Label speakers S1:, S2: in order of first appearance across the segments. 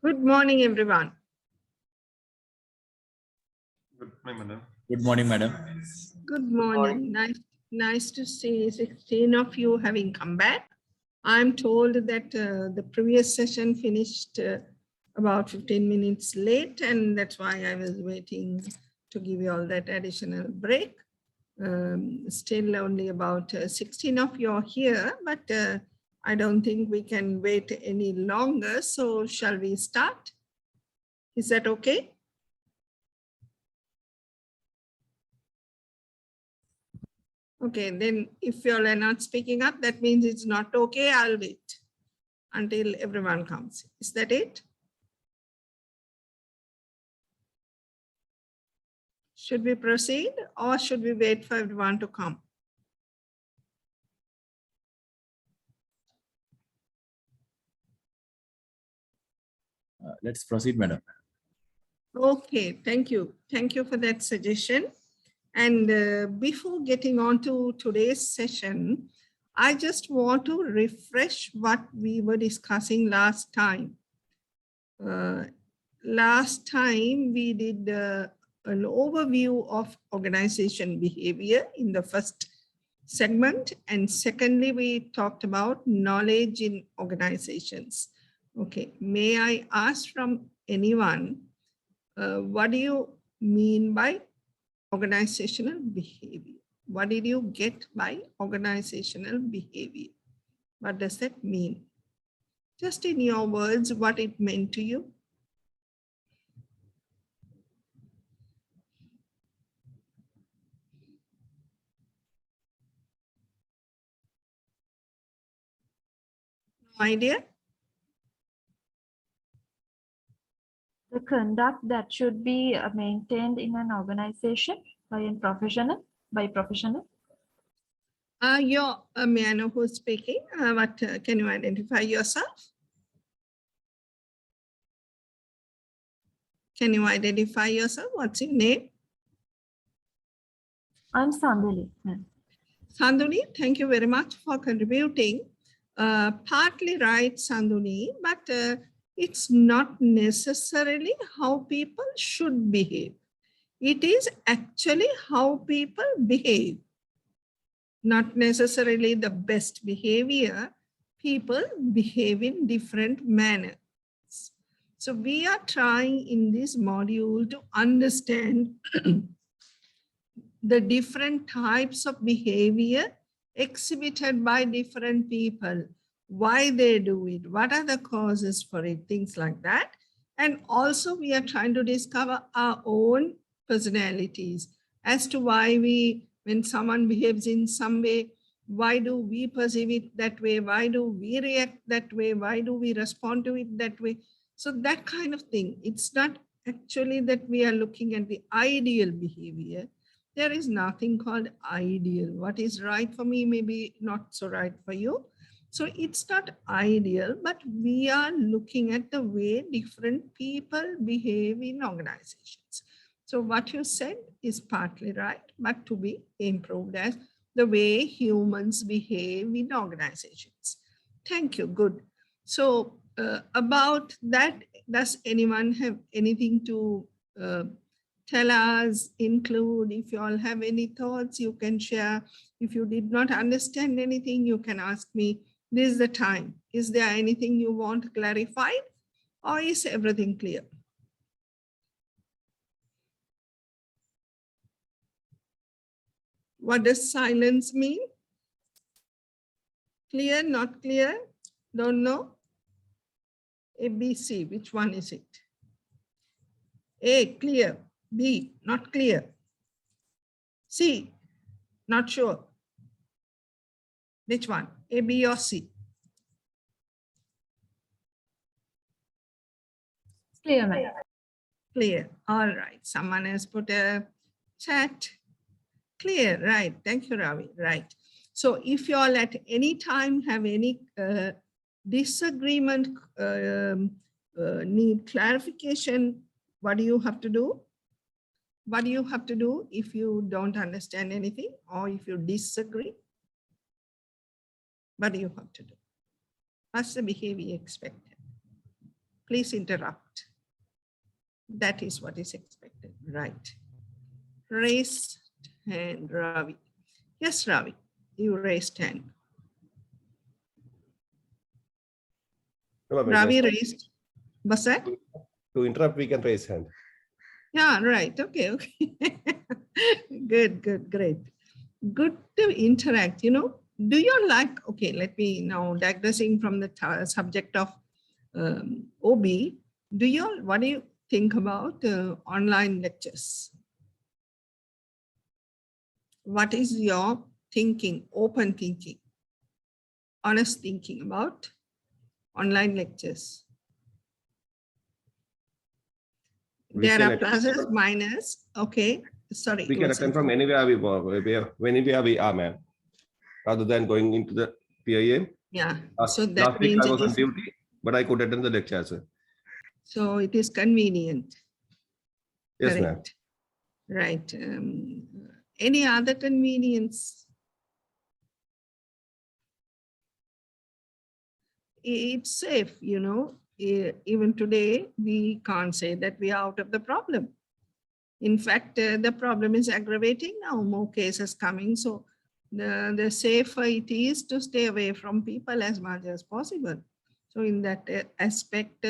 S1: Good morning, everyone.
S2: Good morning, madam.
S3: Good morning, madam.
S1: Good morning. Nice to see 16 of you having come back. I'm told that the previous session finished about 15 minutes late, and that's why I was waiting to give you all that additional break. Still only about 16 of you are here, but I don't think we can wait any longer. So shall we start? Is that okay? Okay, then if you all are not speaking up, that means it's not okay. I'll wait until everyone comes. Is that it? Should we proceed or should we wait for everyone to come?
S3: Let's proceed, madam.
S1: Okay, thank you. Thank you for that suggestion. And before getting on to today's session, I just want to refresh what we were discussing last time. Last time we did an overview of organization behavior in the first segment. And secondly, we talked about knowledge in organizations. Okay, may I ask from anyone, what do you mean by organizational behavior? What did you get by organizational behavior? What does that mean? Just in your words, what it meant to you. No idea?
S4: The conduct that should be maintained in an organization by a professional,
S1: May I know who's speaking? Can you identify yourself? Can you identify yourself? What's your name?
S4: I'm Sandhili.
S1: Sandhuni, thank you very much for contributing. Partly right, Sandhuni, but it's not necessarily how people should behave. It is actually how people behave. Not necessarily the best behavior. People behave in different manners. So we are trying in this module to understand the different types of behavior exhibited by different people, why they do it, what are the causes for it, things like that. And also we are trying to discover our own personalities as to why when someone behaves in some way, why do we perceive it that way? Why do we react that way? Why do we respond to it that way? So that kind of thing. It's not actually that we are looking at the ideal behavior. There is nothing called ideal. What is right for me may be not so right for you. So it's not ideal, but we are looking at the way different people behave in organizations. So what you said is partly right, but to be improved as the way humans behave in organizations. Thank you, good. So about that, does anyone have anything to tell us, include? If you all have any thoughts, you can share. If you did not understand anything, you can ask me. This is the time. Is there anything you want clarified, or is everything clear? What does silence mean? Clear, not clear? Don't know? A, B, C, which one is it? A, clear. B, not clear. C, not sure. Which one? A, B, or C?
S4: Clear, madam.
S1: Clear. All right. Someone has put a chat. Clear. Right. Thank you, Ravi. Right. So if you all at any time have any disagreement, need clarification, what do you have to do? What do you have to do if you don't understand anything or if you disagree? What do you have to do? What's the behavior expected? please interrupt. That is what is expected, right? Raised hand, Ravi. Yes, Ravi, you raised hand. Ravi raised. What's that?
S5: To interrupt, we can raise hand.
S1: Yeah, right. Okay, okay. Good, good, great. Good to interact, you know. Do you like, okay, let me now digressing from the subject of OB. What do you think about online lectures? What is your thinking, open thinking, honest thinking about online lectures? There are pluses, minus. Okay, sorry.
S5: We can attend from anywhere we are, ma'am, rather than going into the PIM.
S1: Yeah.
S5: So that last week I was on duty, but I could attend the lecture, sir.
S1: So it is convenient.
S5: Yes, ma'am.
S1: Right. Any other convenience? It's safe, you know. Even today, we can't say that we are out of the problem. In fact, the problem is aggravating now, more cases coming. So the safer it is to stay away from people as much as possible. So in that aspect,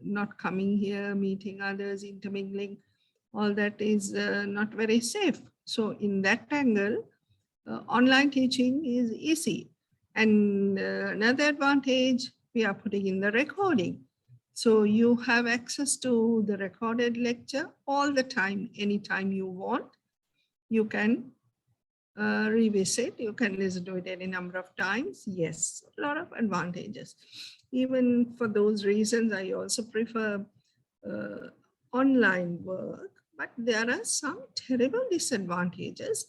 S1: not coming here, meeting others, intermingling, all that is not very safe. So in that angle, online teaching is easy. And another advantage, we are putting in the recording. So you have access to the recorded lecture all the time, anytime you want. You can revisit, you can listen to it any number of times. Yes, a lot of advantages. Even for those reasons, I also prefer online work, but there are some terrible disadvantages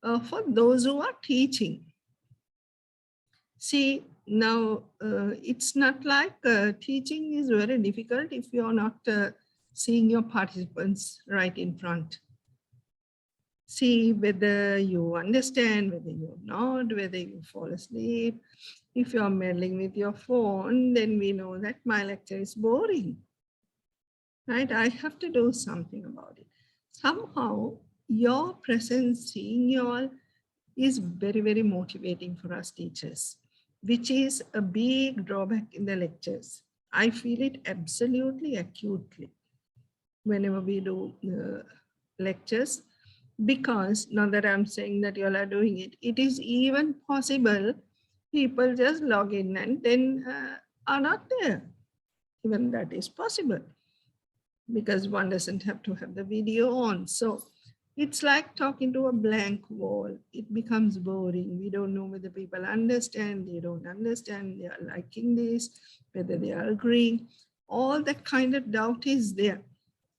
S1: for those who are teaching. See, now it's not like teaching is very difficult if you're not seeing your participants right in front. See whether you understand, whether you nod, whether you fall asleep. If you're meddling with your phone, then we know that my lecture is boring. Right? I have to do something about it. Somehow, your presence, seeing you all, is very, very motivating for us teachers, which is a big drawback in the lectures. I feel it absolutely acutely whenever we do lectures, because not that I'm saying that you all are doing it, it is even possible people just log in and then are not there. Even that is possible, because one doesn't have to have the video on. So it's like talking to a blank wall. It becomes boring. We don't know whether people understand, they don't understand, they are liking this, whether they are agreeing. All that kind of doubt is there.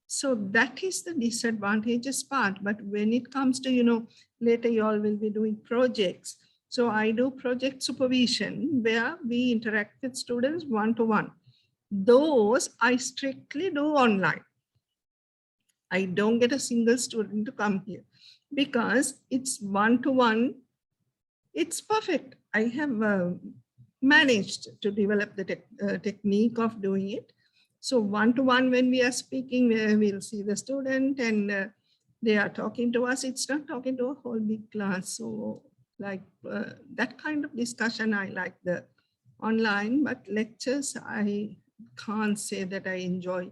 S1: So that is the disadvantageous part. But when it comes to, you know, later you all will be doing projects. So I do project supervision where we interact with students one-to-one. Those I strictly do online. I don't get a single student to come here because it's one-to-one. It's perfect. I have managed to develop the technique of doing it. So one-to-one, when we are speaking, we'll see the student and they are talking to us. It's not talking to a whole big class. So like that kind of discussion, I like the online, but lectures, I can't say that I enjoy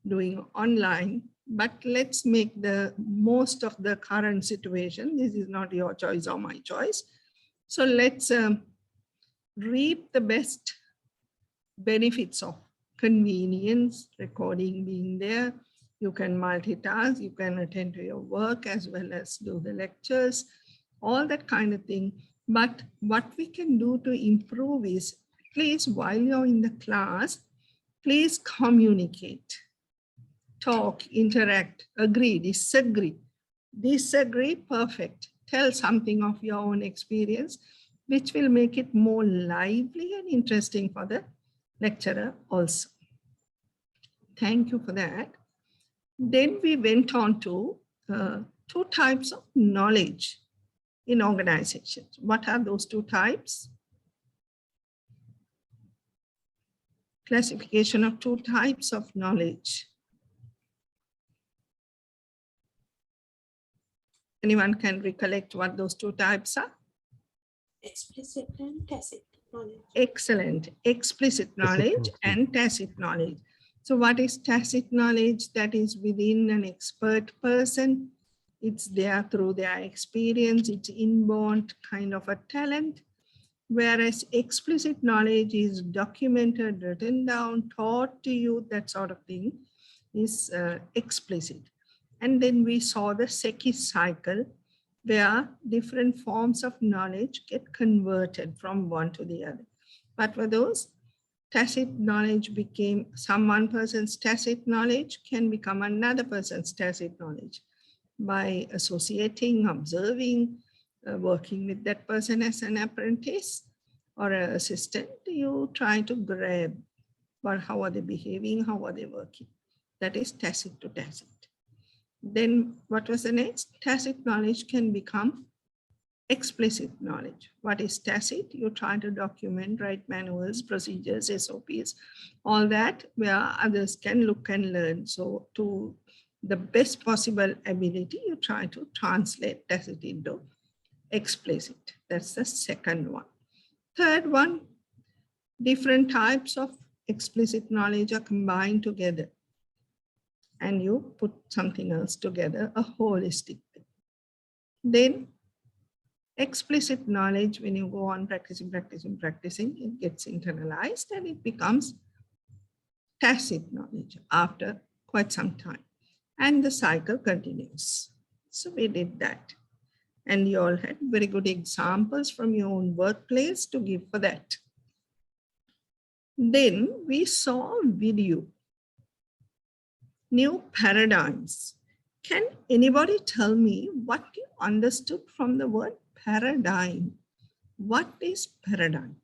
S1: doing online. But let's make the most of the current situation. This is not your choice or my choice. So let's reap the best benefits of convenience, recording being there. You can multitask, you can attend to your work as well as do the lectures, all that kind of thing. But what we can do to improve is, please, while you're in the class, please communicate. Talk, interact, agree, disagree. Disagree, perfect. Tell something of your own experience, which will make it more lively and interesting for the lecturer also. Thank you for that. Then we went on to two types of knowledge in organizations. What are those two types? classification of two types of knowledge. Anyone can recollect what those two types are?
S6: Explicit and tacit knowledge.
S1: Excellent. Explicit knowledge and tacit knowledge. So what is tacit knowledge? That is within an expert person. It's there through their experience. It's inborn kind of a talent. Whereas explicit knowledge is documented, written down, taught to you, that sort of thing is explicit. And then we saw the Secchi cycle, where different forms of knowledge get converted from one to the other. What were those? Tacit knowledge became one person's tacit knowledge can become another person's tacit knowledge by associating, observing, working with that person as an apprentice or an assistant. You try to grab, but how are they behaving? How are they working? That is tacit to tacit. Then what was the next? Tacit knowledge can become explicit knowledge. What is tacit? You try to document, write manuals, procedures, SOPs, all that, where others can look and learn. So to the best possible ability, you try to translate tacit into explicit. That's the second one. Third one, different types of explicit knowledge are combined together, and you put something else together, a holistic thing. Then explicit knowledge, when you go on practicing, it gets internalized and it becomes tacit knowledge after quite some time. And the cycle continues. So we did that. And you all had very good examples from your own workplace to give for that. Then we saw video. New paradigms. Can anybody tell me what you understood from the word paradigm? What is paradigm?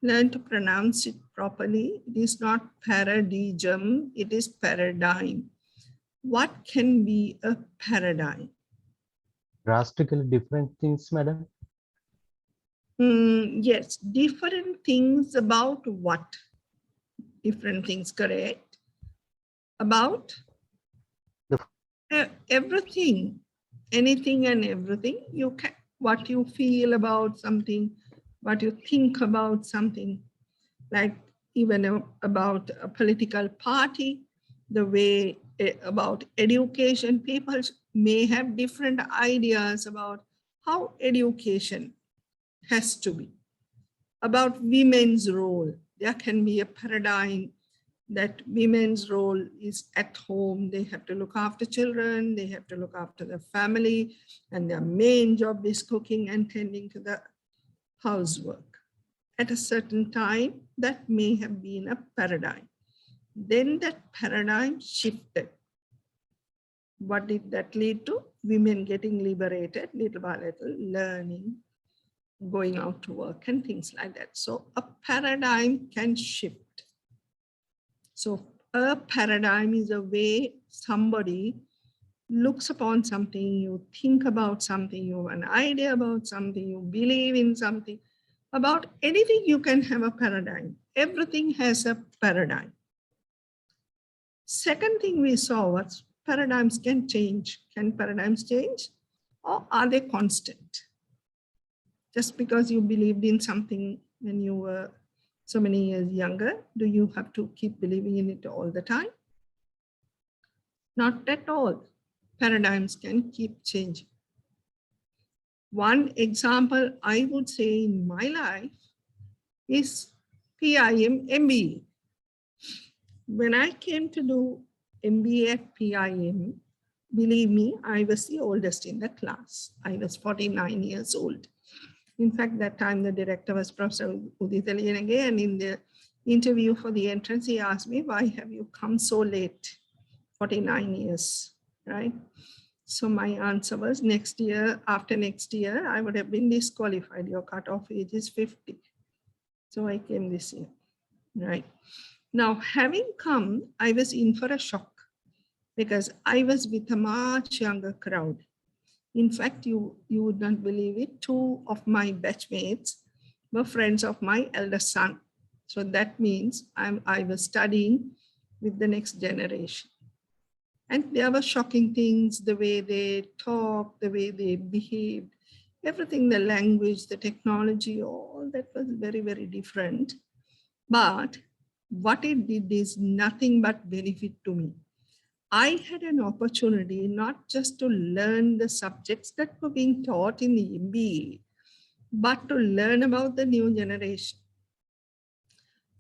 S1: Learn to pronounce it properly. It is not paradigm, it is paradigm. What can be a paradigm?
S7: Drastically different things, madam.
S1: Yes, different things about what? Different things, correct? About everything, anything and everything. You can, what you feel about something, what you think about something, like even about a political party, the way about education. People may have different ideas about how education has to be. About women's role, there can be a paradigm that women's role is at home. They have to look after children, they have to look after the family, and their main job is cooking and tending to the housework. At a certain time, that may have been a paradigm. Then that paradigm shifted. What did that lead to? Women getting liberated little by little, learning, going out to work and things like that. So a paradigm can shift. So a paradigm is a way somebody looks upon something, you think about something, you have an idea about something, you believe in something. About anything you can have a paradigm. Everything has a paradigm. Second thing we saw was paradigms can change. Can paradigms change? Or are they constant? Just because you believed in something when you were so many years younger, do you have to keep believing in it all the time? Not at all. Paradigms can keep changing. One example I would say in my life is PIM MBA. When I came to do MBA at PIM, believe me, I was the oldest in the class. I was 49 years old. In fact, that time the director was Professor Udit Aliyanage, and in the interview for the entrance, he asked me, why have you come so late? 49 years, right? So my answer was next year, after next year, I would have been disqualified. Your cutoff age is 50. So I came this year, right? Now, having come, I was in for a shock because I was with a much younger crowd. In fact, you would not believe it, 2 of my batchmates were friends of my eldest son. So that means I was studying with the next generation. And there were shocking things, the way they talked, the way they behaved, everything, the language, the technology, all that was very, very different. But what it did is nothing but benefit to me. I had an opportunity not just to learn the subjects that were being taught in the MBA, but to learn about the new generation.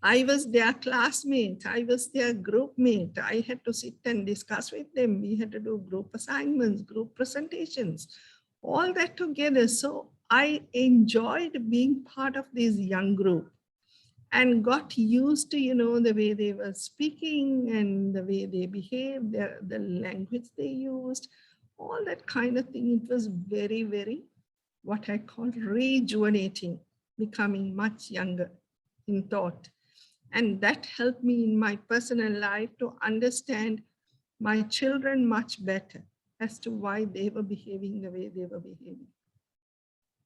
S1: I was their classmate, I was their group mate. I had to sit and discuss with them. We had to do group assignments, group presentations, all that together. So I enjoyed being part of this young group and got used to, the way they were speaking and the way they behaved, the language they used, all that kind of thing. It was very, very, what I call rejuvenating, becoming much younger in thought. And that helped me in my personal life to understand my children much better as to why they were behaving the way they were behaving.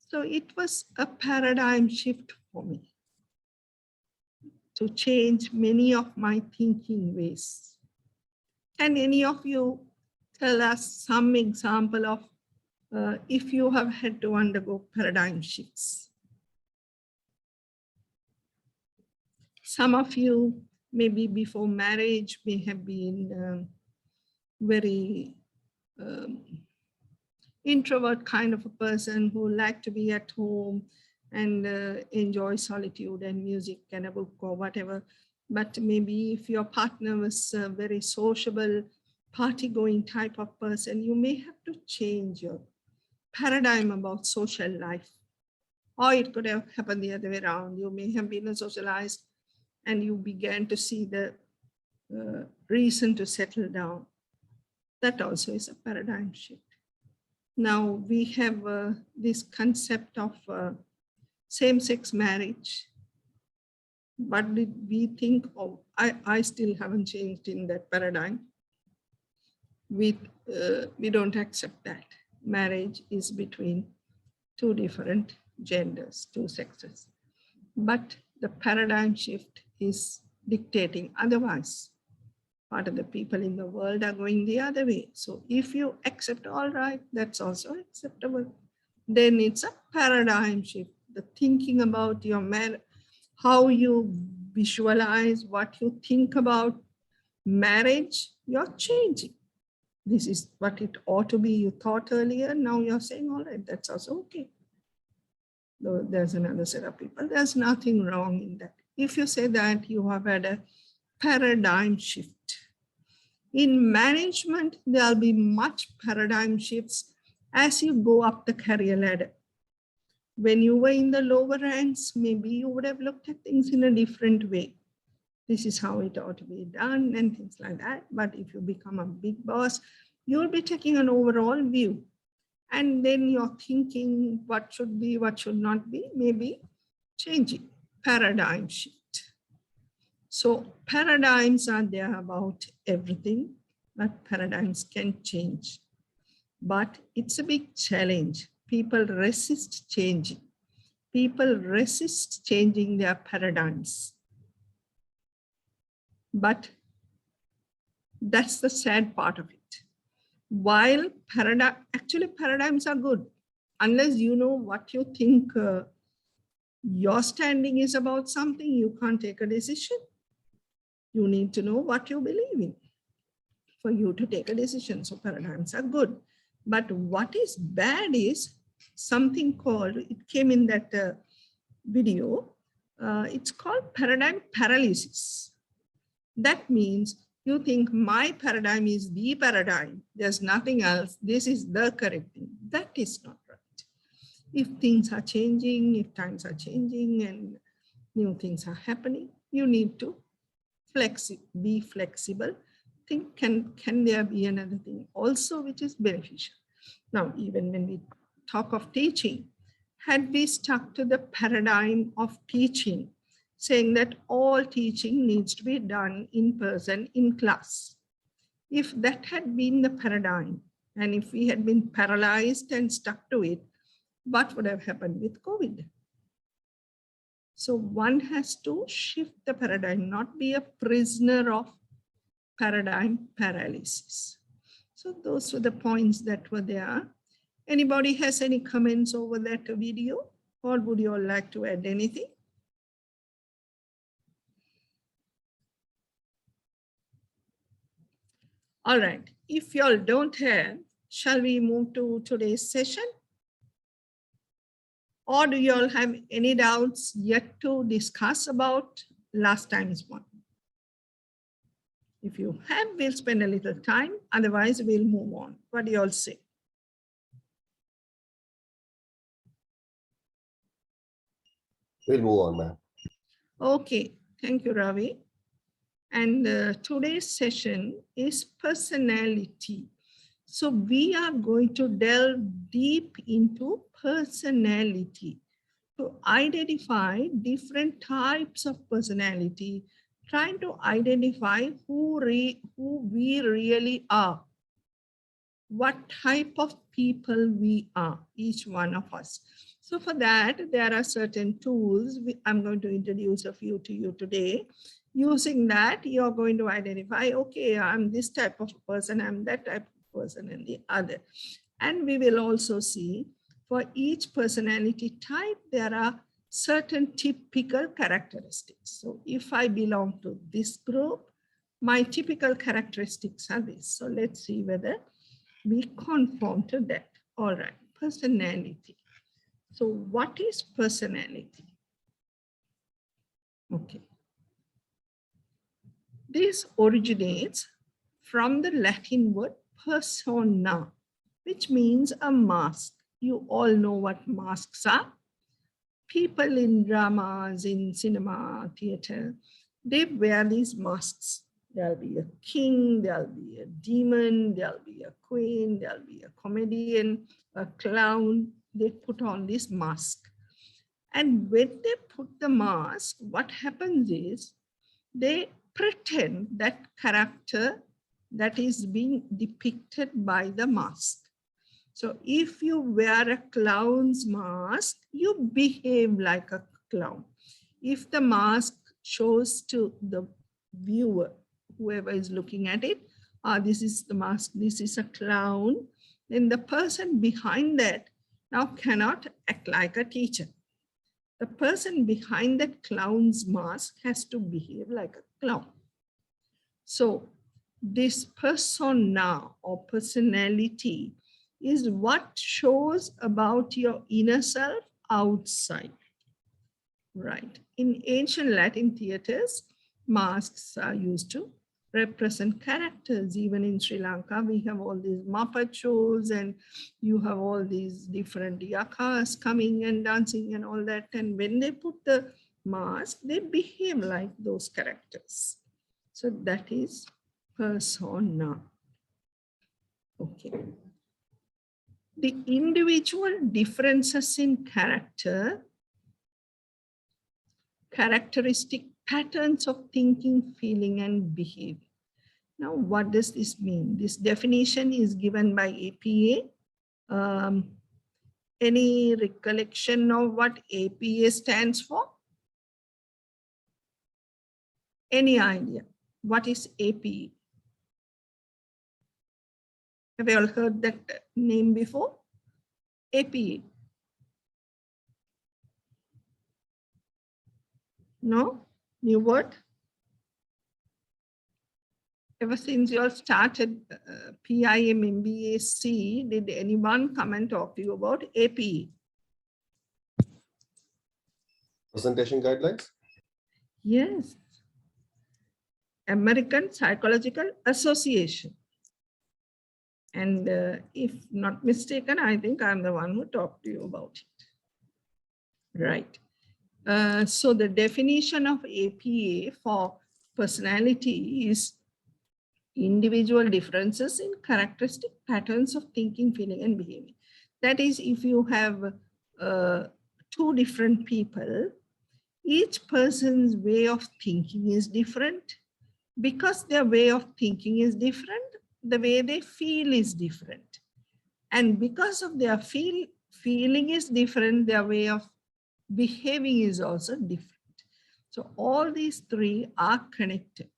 S1: So it was a paradigm shift for me to change many of my thinking ways. Can any of you tell us some example of if you have had to undergo paradigm shifts? Some of you, maybe before marriage, may have been very introvert kind of a person who liked to be at home and enjoy solitude and music and a book or whatever. But maybe if your partner was a very sociable, party-going type of person, you may have to change your paradigm about social life. Or it could have happened the other way around. You may have been socialized and you began to see the reason to settle down. That also is a paradigm shift. Now we have this concept of same-sex marriage. What did we think of? I still haven't changed in that paradigm. We don't accept that. Marriage is between two different genders, two sexes. But the paradigm shift is dictating otherwise. Part of the people in the world are going the other way. So if you accept, all right, that's also acceptable. Then it's a paradigm shift. The thinking about your marriage, how you visualize, what you think about marriage, you're changing. This is what it ought to be. You thought earlier, now you're saying, all right, that's also okay. Though there's another set of people, there's nothing wrong in that. If you say that, you have had a paradigm shift. In management, there'll be much paradigm shifts as you go up the career ladder. When you were in the lower ranks, maybe you would have looked at things in a different way. This is how it ought to be done and things like that. But if you become a big boss, you'll be taking an overall view. And then you're thinking what should be, what should not be, maybe changing, paradigm shift. So paradigms are there about everything, but paradigms can change. But it's a big challenge. People resist changing. People resist changing their paradigms. But that's the sad part of it. While paradigms are good, unless you know what you think your standing is about something, you can't take a decision. You need to know what you believe in for you to take a decision. So paradigms are good. But what is bad is something called, it came in that video, it's called paradigm paralysis. That means you think my paradigm is the paradigm, there's nothing else, this is the correct thing. That is not right. If things are changing, if times are changing and new things are happening, you need to be flexible. Think, can there be another thing also which is beneficial? Now, even when we talk of teaching, had we stuck to the paradigm of teaching, saying that all teaching needs to be done in person in class, if that had been the paradigm, and if we had been paralyzed and stuck to it, what would have happened with COVID? So one has to shift the paradigm, not be a prisoner of paradigm paralysis. So those were the points that were there. Anybody has any comments over that video, or would you all like to add anything? All right, if you all don't have, shall we move to today's session? Or do you all have any doubts yet to discuss about last time's one? If you have, we'll spend a little time. Otherwise, we'll move on. What do you all say?
S5: We'll move on, ma'am.
S1: Okay, thank you, Ravi. And today's session is personality. So we are going to delve deep into personality to identify different types of personality, trying to identify who we really are, what type of people we are, each one of us. So for that, there are certain tools. I'm going to introduce a few to you today. Using that, you're going to identify, okay, I'm this type of person, I'm that type of person, and the other. And we will also see for each personality type, there are certain typical characteristics. So if I belong to this group, my typical characteristics are this. So let's see whether we conform to that. All right, personality. So what is personality? Okay. This originates from the Latin word persona, which means a mask. You all know what masks are. People in dramas, in cinema, theater, they wear these masks. There'll be a king, there'll be a demon, there'll be a queen, there'll be a comedian, a clown. They put on this mask. And when they put the mask, what happens is they pretend that character that is being depicted by the mask. So if you wear a clown's mask, you behave like a clown. If the mask shows to the viewer, whoever is looking at it, this is the mask, this is a clown, then the person behind that now cannot act like a teacher. The person behind that clown's mask has to behave like a clown. So this persona or personality is what shows about your inner self outside, right? In ancient Latin theaters, masks are used to represent characters. Even in Sri Lanka, we have all these Muppet shows, and you have all these different yakas coming and dancing and all that. And when they put the mask, they behave like those characters. So that is persona. Okay. The individual differences in character, characteristic patterns of thinking, feeling, and behavior. Now, what does this mean? This definition is given by APA. Any recollection of what APA stands for? Any idea? What is APA? Have you all heard that name before? APA. No? New word? Ever since you all started PIM MBAC, did anyone come and talk to you about APA?
S5: Presentation guidelines?
S1: Yes. American Psychological Association. And if not mistaken, I think I'm the one who talked to you about it. Right. So the definition of APA for personality is individual differences in characteristic patterns of thinking, feeling, and behaving. That is, if you have two different people, each person's way of thinking is different. Because their way of thinking is different, the way they feel is different. And because of their feeling is different, their way of behaving is also different. So all these three are connected.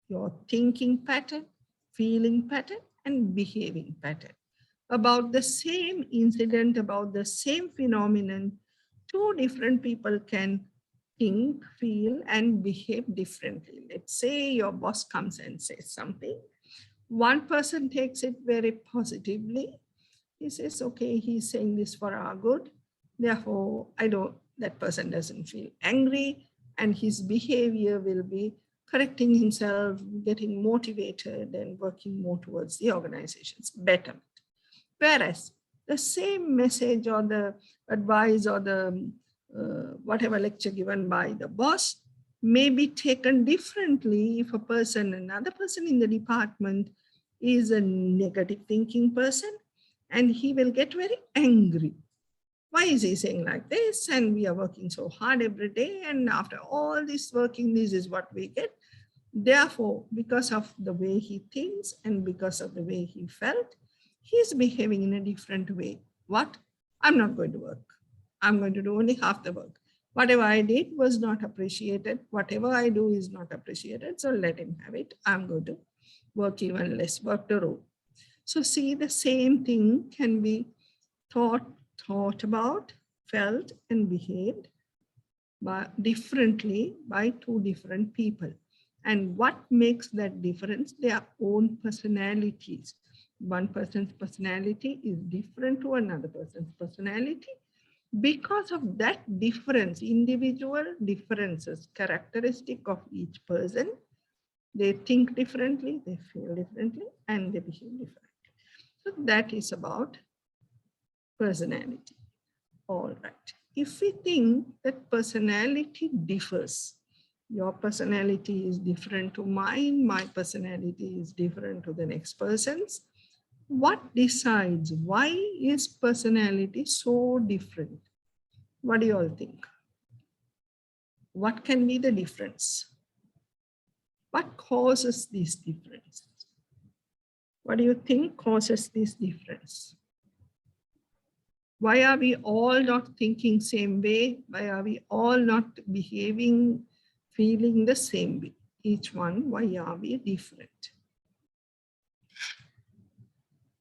S1: Your thinking pattern, feeling pattern, and behaving pattern. About the same incident, about the same phenomenon, two different people can think, feel, and behave differently. Let's say your boss comes and says something. One person takes it very positively. He says, okay, he's saying this for our good. Therefore, that person doesn't feel angry, and his behavior will be correcting himself, getting motivated, and working more towards the organization's betterment. Whereas the same message or the advice or the whatever lecture given by the boss may be taken differently if another person in the department is a negative thinking person, and he will get very angry. Why is he saying like this? And we are working so hard every day, and after all this working, this is what we get. Therefore, because of the way he thinks and because of the way he felt, he's behaving in a different way. What? I'm not going to work. I'm going to do only half the work. Whatever I did was not appreciated. Whatever I do is not appreciated. So let him have it. I'm going to work even less, work the role. So see, the same thing can be thought about, felt, and behaved differently by two different people. And what makes that difference? Their own personalities. One person's personality is different to another person's personality. Because of that difference, individual differences, characteristic of each person, they think differently, they feel differently, and they behave differently. So that is about personality. All right. If we think that personality differs, your personality is different to mine, my personality is different to the next person's, what decides why is personality so different? What do you all think? What can be the difference? What causes this difference? What do you think causes this difference? Why are we all not thinking same way? Why are we all not behaving, feeling the same way? Each one, why are we different?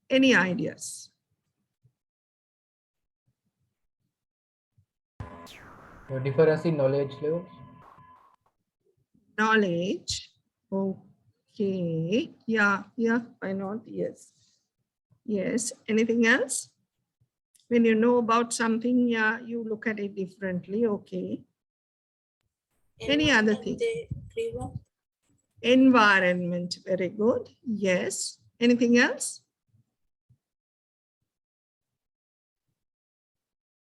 S1: Any ideas?
S8: The difference in knowledge levels.
S1: Knowledge. Okay. Yeah. Why not? Yes. Yes. Anything else? When you know about something, yeah, you look at it differently. Okay. Any other thing? Environment. Very good. Yes. Anything else?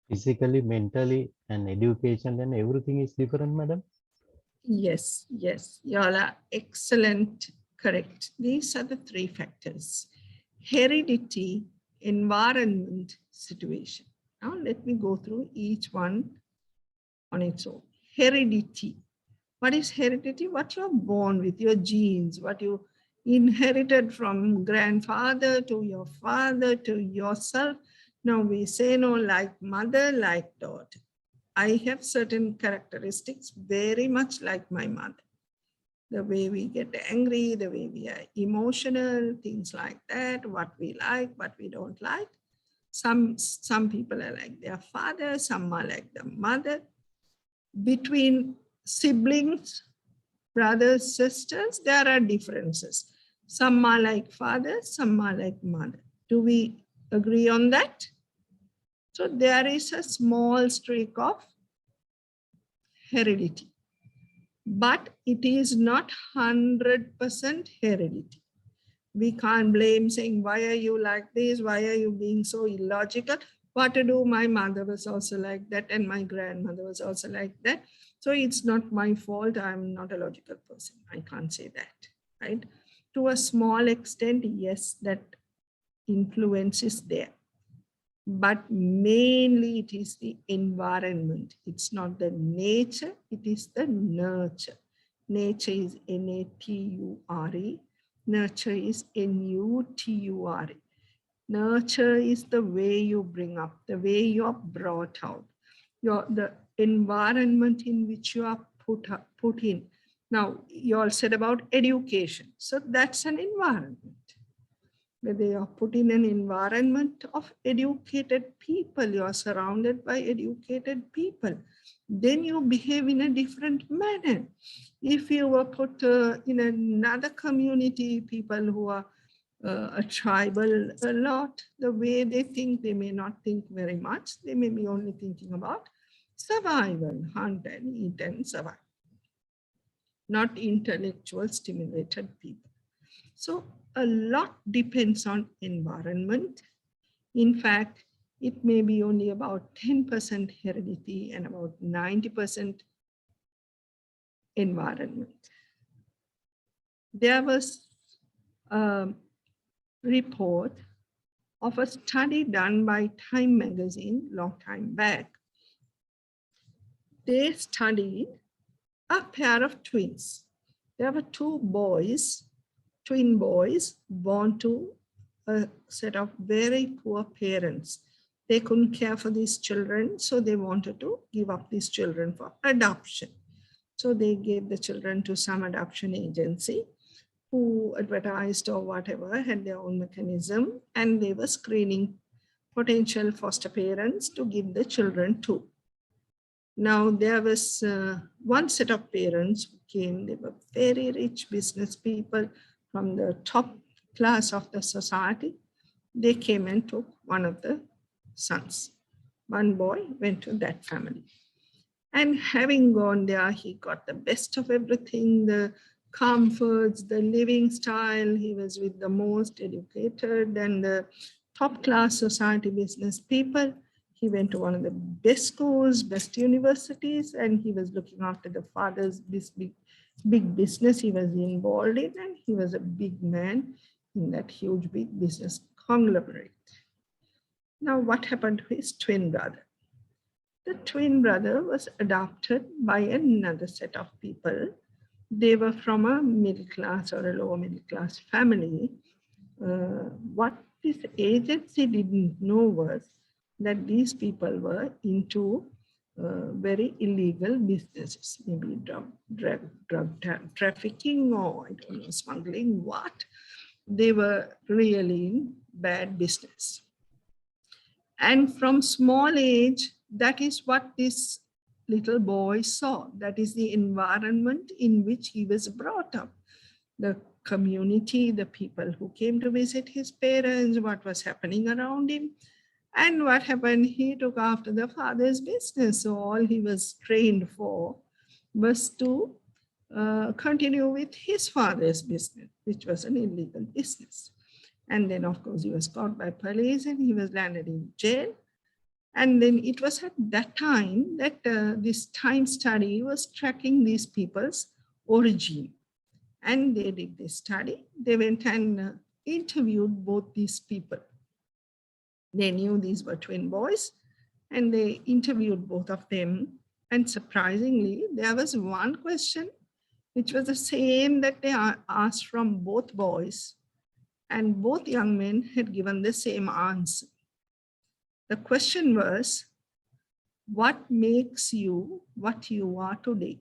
S7: Physically, mentally, and education, and everything is different, madam.
S1: Yes. You all are excellent. Correct. These are the three factors: heredity, environment, situation. Now let me go through each one on its own. Heredity. What is heredity? What you're born with, your genes, what you inherited from grandfather to your father to yourself. Now we say, no, like mother, like daughter. I have certain characteristics very much like my mother. The way we get angry, the way we are emotional, things like that, what we like, what we don't like. Some people are like their father, some are like the mother. Between siblings, brothers, sisters, there are differences. Some are like father, some are like mother. Do we agree on that? So there is a small streak of heredity, but it is not 100% heredity. We can't blame saying, why are you like this? Why are you being so illogical? What to do? My mother was also like that, and my grandmother was also like that. So it's not my fault. I'm not a logical person. I can't say that, right? To a small extent, yes, that influence is there. But mainly it is the environment. It's not the nature, it is the nurture. Nature is N-A-T-U-R-E. Nurture is N-U-T-U-R-E. Nurture is the way you bring up, the way you're brought out. the environment in which you are put in. Now, you all said about education. So that's an environment. Whether you are put in an environment of educated people, you are surrounded by educated people, then you behave in a different manner. If you were put in another community, people who are a tribal a lot, the way they think, they may not think very much. They may be only thinking about survival, hunt and eat and survive, not intellectual stimulated people. So a lot depends on environment. In fact, it may be only about 10% heredity and about 90% environment. There was a report of a study done by Time magazine long time back. They studied a pair of twins. There were two boys, twin boys, born to a set of very poor parents. They couldn't care for these children, so they wanted to give up these children for adoption. So they gave the children to some adoption agency who advertised or whatever, had their own mechanism, and they were screening potential foster parents to give the children to. Now, there was one set of parents who came. They were very rich business people from the top class of the society. They came and took one of the sons. One boy went to that family. And having gone there, he got the best of everything, the comforts, the living style. He was with the most educated and the top class society business people. He went to one of the best schools, best universities, and he was looking after the father's big business he was involved in, and he was a big man in that huge big business conglomerate. Now, what happened to his twin brother? The twin brother was adopted by another set of people. They were from a middle class or a lower middle class family. What this agency didn't know was that these people were into very illegal businesses, maybe drug trafficking or I don't know, smuggling, what. They were really in bad business. And from small age, that is what this little boy saw. That is the environment in which he was brought up. The community, the people who came to visit his parents, what was happening around him. And what happened, he took after the father's business. So all he was trained for was to continue with his father's business, which was an illegal business. And then, of course, he was caught by police and he was landed in jail. And then it was at that time that this Time study was tracking these people's origin. And they did this study. They went and interviewed both these people. They knew these were twin boys and they interviewed both of them. And surprisingly, there was one question which was the same that they asked from both boys. And both young men had given the same answer. The question was, what makes you what you are today?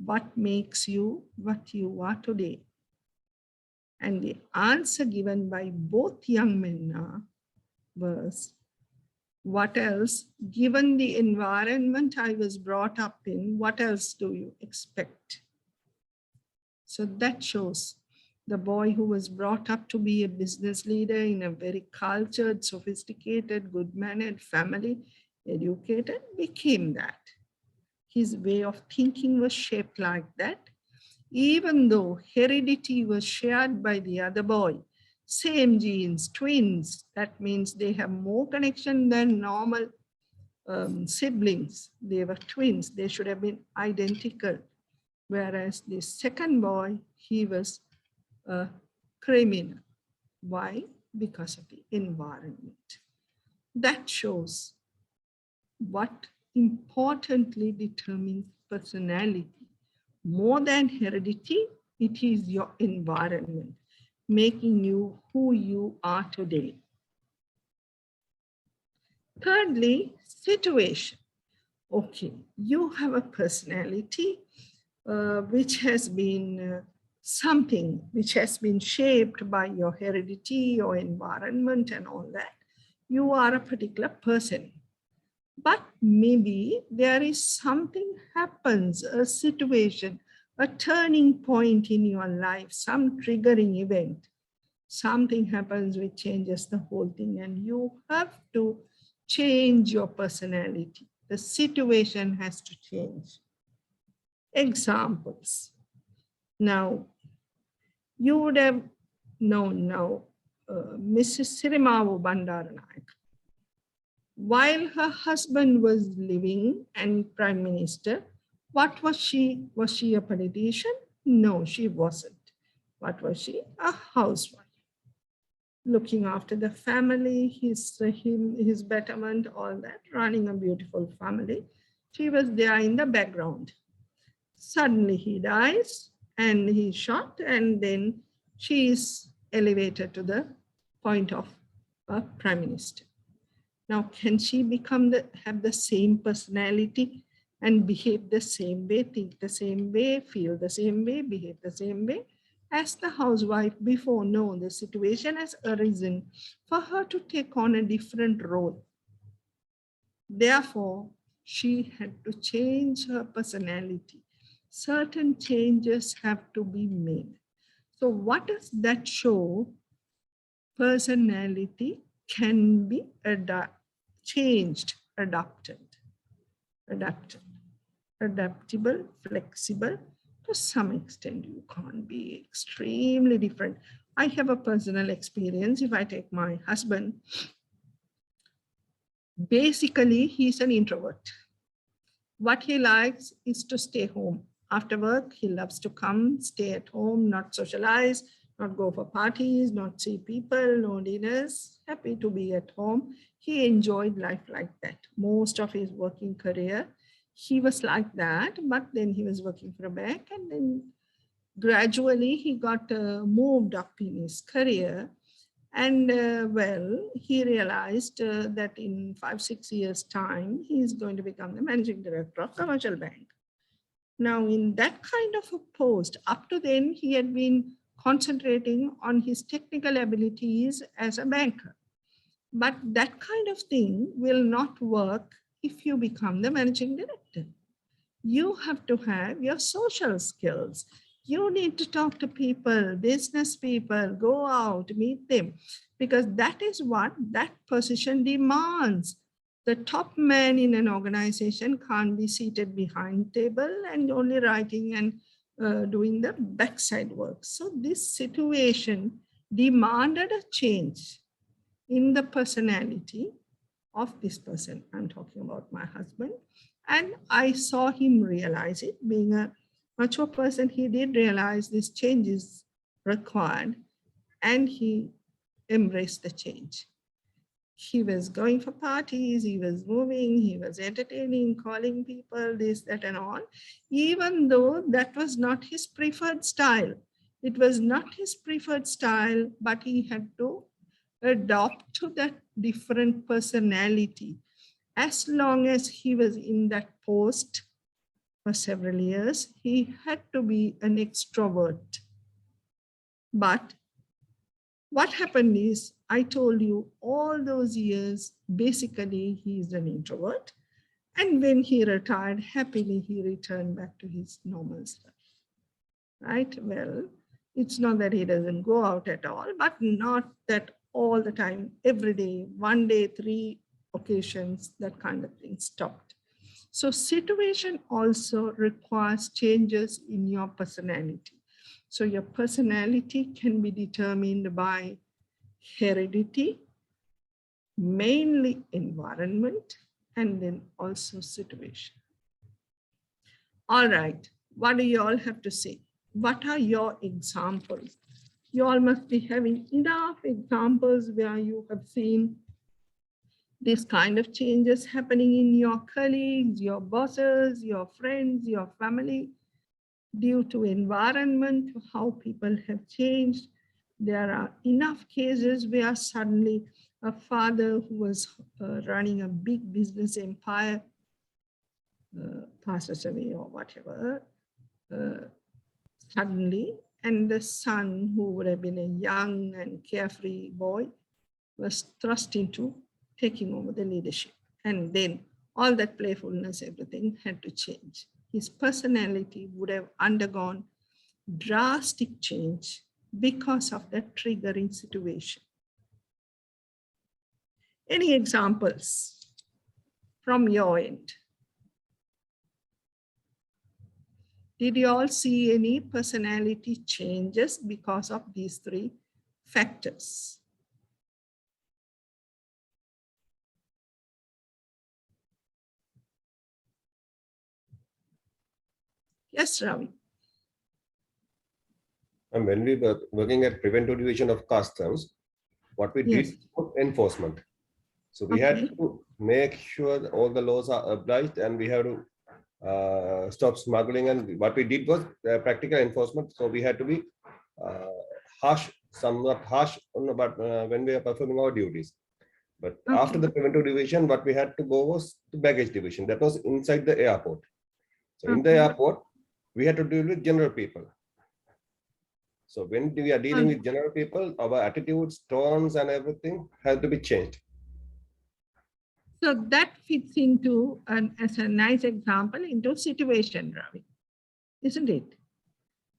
S1: What makes you what you are today? And the answer given by both young men was, what else, given the environment I was brought up in, what else do you expect? So that shows the boy who was brought up to be a business leader in a very cultured, sophisticated, good-mannered family, educated, became that. His way of thinking was shaped like that. Even though heredity was shared by the other boy, same genes, twins, that means they have more connection than normal siblings. They were twins, they should have been identical. Whereas the second boy, he was a criminal. Why? Because of the environment. That shows what importantly determines personality. More than heredity, it is your environment, making you who you are today. Thirdly, situation. Okay, you have a personality which has been something which has been shaped by your heredity, your environment and all that. You are a particular person. But maybe there is something happens, a situation, a turning point in your life, some triggering event. Something happens which changes the whole thing, and you have to change your personality. The situation has to change. Examples. Now, you would have known now Mrs. Sirimavu Bandaranaike. While her husband was living and prime minister, what was she? Was she a politician? No, she wasn't. What was she? A housewife. Looking after the family, his betterment, all that, running a beautiful family. She was there in the background. Suddenly he dies and he's shot, and then she is elevated to the point of a prime minister. Now, can she have the same personality and behave the same way, think the same way, feel the same way, behave the same way as the housewife before? No, the situation has arisen for her to take on a different role. Therefore, she had to change her personality. Certain changes have to be made. So what does that show? Personality can be changed, adaptable, flexible. To some extent, you can't be extremely different. I have a personal experience. If I take my husband, basically he's an introvert. What he likes is to stay home. After work, he loves to come, stay at home, not socialize, not go for parties, not see people, no dinners, happy to be at home. He enjoyed life like that. Most of his working career, he was like that, but then he was working for a bank, and then gradually he got moved up in his career. And well, he realized that in 5-6 years' time, he is going to become the managing director of commercial bank. Now, in that kind of a post, up to then, he had been concentrating on his technical abilities as a banker. But that kind of thing will not work if you become the managing director. You have to have your social skills. You need to talk to people, business people, go out, meet them, because that is what that position demands. The top man in an organization can't be seated behind table and only writing and doing the backside work. So this situation demanded a change in the personality of this person. I'm talking about my husband. And I saw him realize it. Being a mature person, he did realize this change is required, and he embraced the change. He was going for parties, he was moving, he was entertaining, calling people, this, that, and all, even though that was not his preferred style. It was not his preferred style, but he had to adopt to that different personality. As long as he was in that post for several years, he had to be an extrovert. But what happened is, I told you, all those years, basically he's an introvert. And when he retired, happily he returned back to his normal stuff. Right? Well, it's not that he doesn't go out at all, but not that all the time, every day, one day, 3 occasions, that kind of thing stopped. So situation also requires changes in your personality. So your personality can be determined by heredity, mainly environment, and then also situation. All right, what do you all have to say? What are your examples? You all must be having enough examples where you have seen this kind of changes happening in your colleagues, your bosses, your friends, your family, due to environment, how people have changed. There are enough cases where suddenly a father who was running a big business empire passes away or whatever, suddenly, and the son, who would have been a young and carefree boy, was thrust into taking over the leadership. And then all that playfulness, everything had to change. His personality would have undergone drastic change because of that triggering situation. Any examples from your end? Did you all see any personality changes because of these three factors? Yes, Ravi.
S5: And when we were working at preventive division of customs, what we
S1: Yes.
S5: did was enforcement. So we
S1: Okay.
S5: had to make sure that all the laws are obliged, and we have to stop smuggling. And what we did was practical enforcement. So we had to be harsh, somewhat harsh, but when we are performing our duties. But after the preventive division, what we had to go was the baggage division. That was inside the airport. So in the
S1: Okay.
S5: airport, we had to deal with general people. So when we are dealing with general people, our attitudes, tones, and everything has to be changed.
S1: So that fits into, as a nice example, into situation, Ravi, isn't it?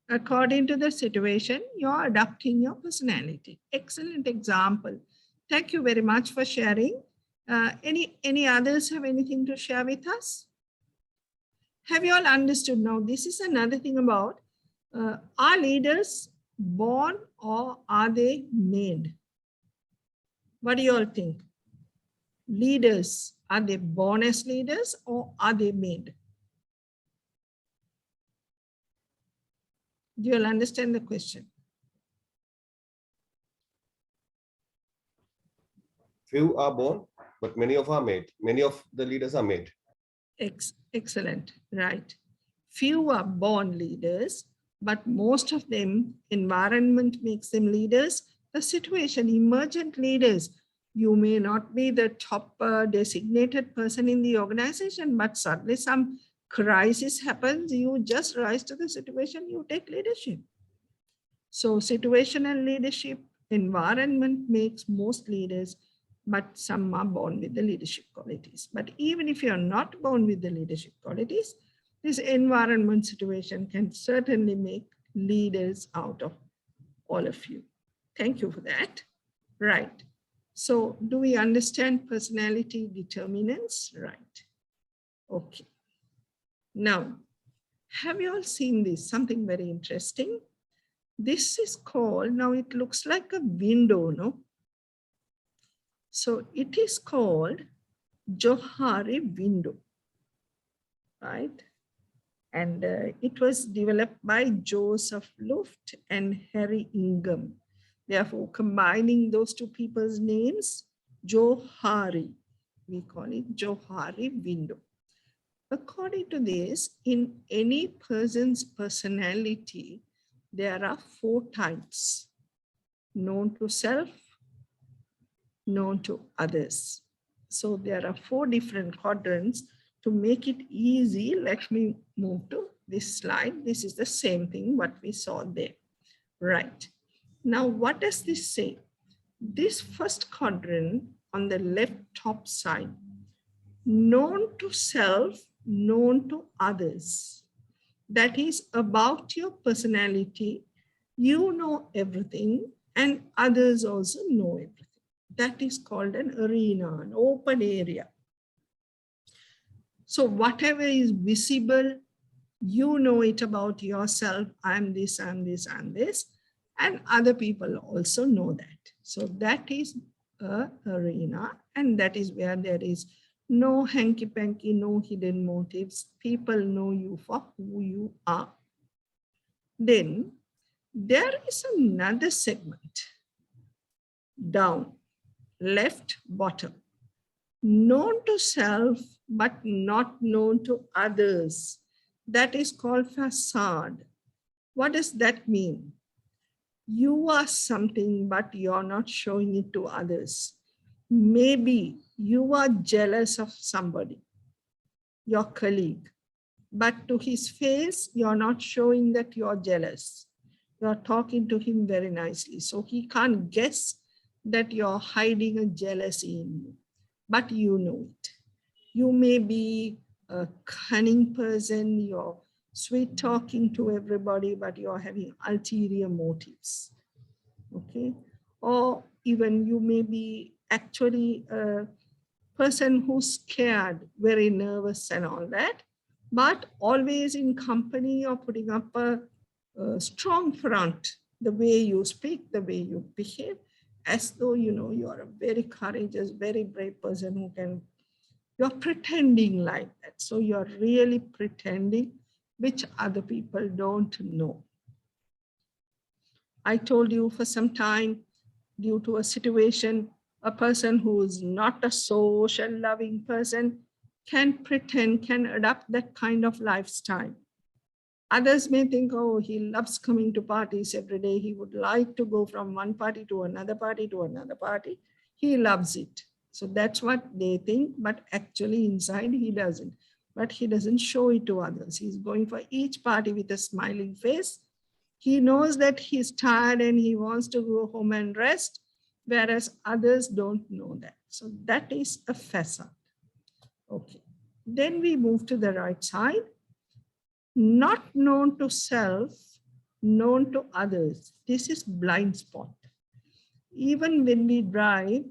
S1: According to the situation, you're adapting your personality. Excellent example. Thank you very much for sharing. Any others have anything to share with us? Have you all understood now? This is another thing about, are leaders born or are they made? What do you all think? Leaders, are they born as leaders or are they made? Do you all understand the question?
S5: Few are born, but many of are made. Many of the leaders are made.
S1: Excellent, right. Few are born leaders, but most of them, environment makes them leaders. The situation, emergent leaders, you may not be the top designated person in the organization, but suddenly some crisis happens, you just rise to the situation, you take leadership. So situational leadership, environment makes most leaders, but some are born with the leadership qualities. But even if you're not born with the leadership qualities, this environment situation can certainly make leaders out of all of you. Thank you for that. Right. So do we understand personality determinants? Right. Okay. Now, have you all seen this? Something very interesting. This is called, now it looks like a window, no? So it is called Johari window, right? And it was developed by Joseph Luft and Harry Ingham. Therefore, combining those two people's names, Johari, we call it Johari window. According to this, in any person's personality, there are 4 types: known to self, known to others. So there are 4 different quadrants. To make it easy, let me move to this slide. This is the same thing what we saw there. Right. Now, what does this say? This first quadrant on the left top side, known to self, known to others. That is about your personality. You know everything and others also know everything. That is called an arena, an open area. So whatever is visible, you know it about yourself. I'm this, I'm this, I'm this. And other people also know that. So that is an arena, and that is where there is no hanky-panky, no hidden motives. People know you for who you are. Then there is another segment down, left bottom, known to self, but not known to others. That is called facade. What does that mean? You are something, but you're not showing it to others. maybe you are jealous of somebody, your colleague, but to his face, you're not showing that you're jealous. You're talking to him very nicely. So he can't guess that you're hiding a jealousy in you, but you know it. You may be a cunning person, you're sweet talking to everybody, but you're having ulterior motives. Okay. Or even you may be actually a person who's scared, very nervous and all that, but always in company or putting up a strong front, the way you speak, the way you behave, as though you know you are a very courageous, very brave person who can, you're pretending like that. So you're really pretending, which other people don't know. I told you for some time, due to a situation, a person who is not a social loving person can pretend, can adopt that kind of lifestyle. Others may think, oh, he loves coming to parties every day. He would like to go from one party to another party to another party. He loves it. So that's what they think, but actually inside he doesn't. But he doesn't show it to others. He's going for each party with a smiling face. He knows that he's tired and he wants to go home and rest, whereas others don't know that. So that is a facade. Okay. Then we move to the right side. Not known to self, known to others. This is blind spot. Even when we drive,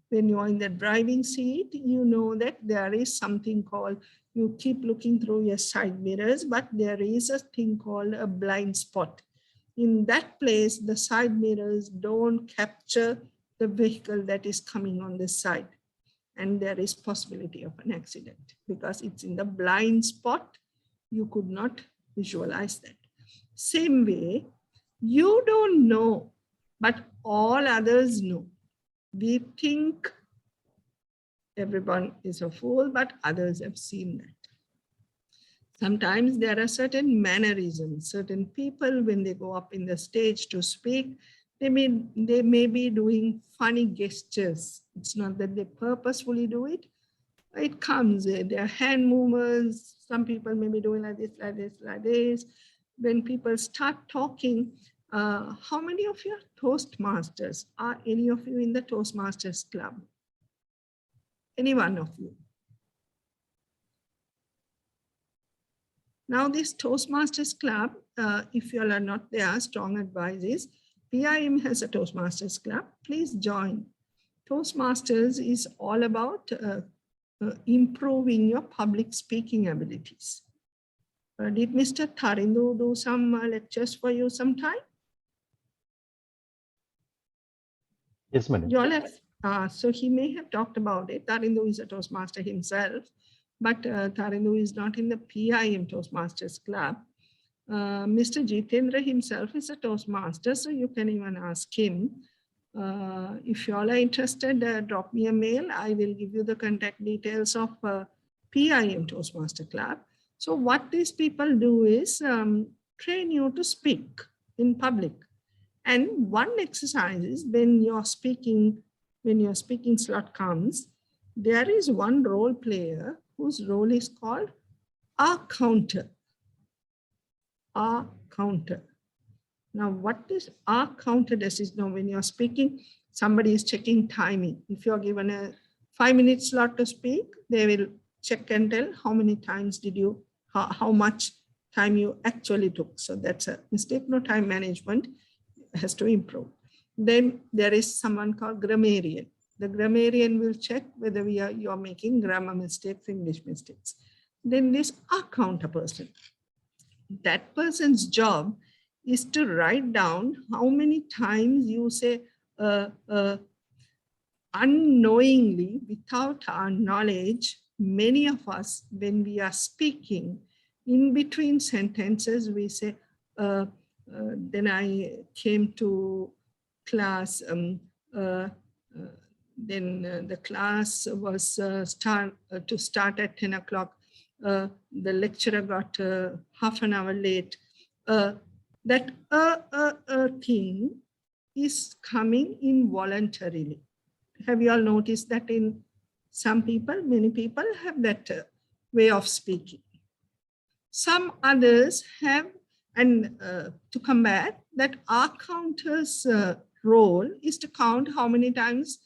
S1: when you're in the driving seat, you know that there is something called, you keep looking through your side mirrors, but there is a thing called a blind spot. In that place, the side mirrors don't capture the vehicle that is coming on the side. And there is possibility of an accident because it's in the blind spot. You could not visualize that. Same way, you don't know, but all others know. We think everyone is a fool, but others have seen that. Sometimes there are certain mannerisms, certain people, when they go up in the stage to speak, they may be doing funny gestures. It's not that they purposefully do it. It comes, their hand movements. Some people may be doing like this, like this, like this. When people start talking, how many of you are Toastmasters? Are any of you in the Toastmasters club? Any one of you? Now this Toastmasters club, if you all are not there, strong advice is, PIM has a Toastmasters club, please join. Toastmasters is all about improving your public speaking abilities. Did Mr. Tarindu do some lectures for you sometime?
S7: Yes, madam.
S1: You all have, so he may have talked about it. Tarindu is a Toastmaster himself, but Tarindu is not in the PIM Toastmasters club. Mr. Jitendra himself is a Toastmaster, so you can even ask him. If you all are interested, drop me a mail. I will give you the contact details of PIM Toastmaster Club. So what these people do is train you to speak in public. And one exercise is when your speaking slot comes, there is one role player whose role is called a counter. A counter. Now, what is our counter does is now when you're speaking, somebody is checking timing. If you're given a 5-minute slot to speak, they will check and tell how many times did you, how much time you actually took. So that's a mistake. No, time management has to improve. Then there is someone called grammarian. The grammarian will check whether you're making grammar mistakes, English mistakes. Then this a counter person. That person's job is to write down how many times you say unknowingly, without our knowledge. Many of us, when we are speaking, in between sentences, we say, then I came to class, then the class was to start at 10 o'clock. The lecturer got half an hour late. That thing is coming involuntarily. Have you all noticed that in some people, many people have that way of speaking. Some others have, and to combat that, our counter's role is to count how many times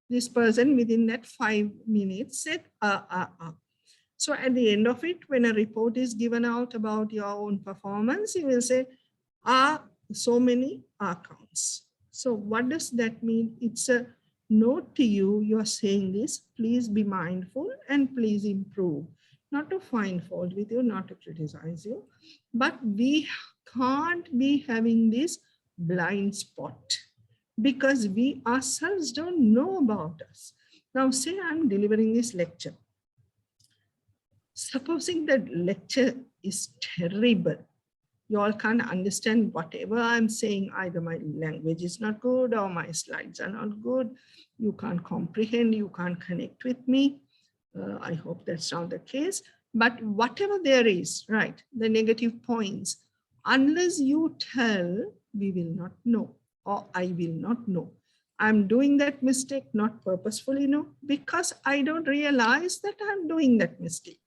S1: this person within that 5 minutes said, So at the end of it, when a report is given out about your own performance, you will say, so many counts. So what does that mean? It's a note to you, you're saying this, please be mindful and please improve. Not to find fault with you, not to criticize you, but we can't be having this blind spot because we ourselves don't know about us. Now say I'm delivering this lecture. Supposing that lecture is terrible, you all can't understand whatever I'm saying, either my language is not good or my slides are not good, you can't comprehend, you can't connect with me. I hope that's not the case, but whatever there is, right, the negative points, unless you tell, we will not know, or I will not know. I'm doing that mistake, not purposefully, no, because I don't realize that I'm doing that mistake.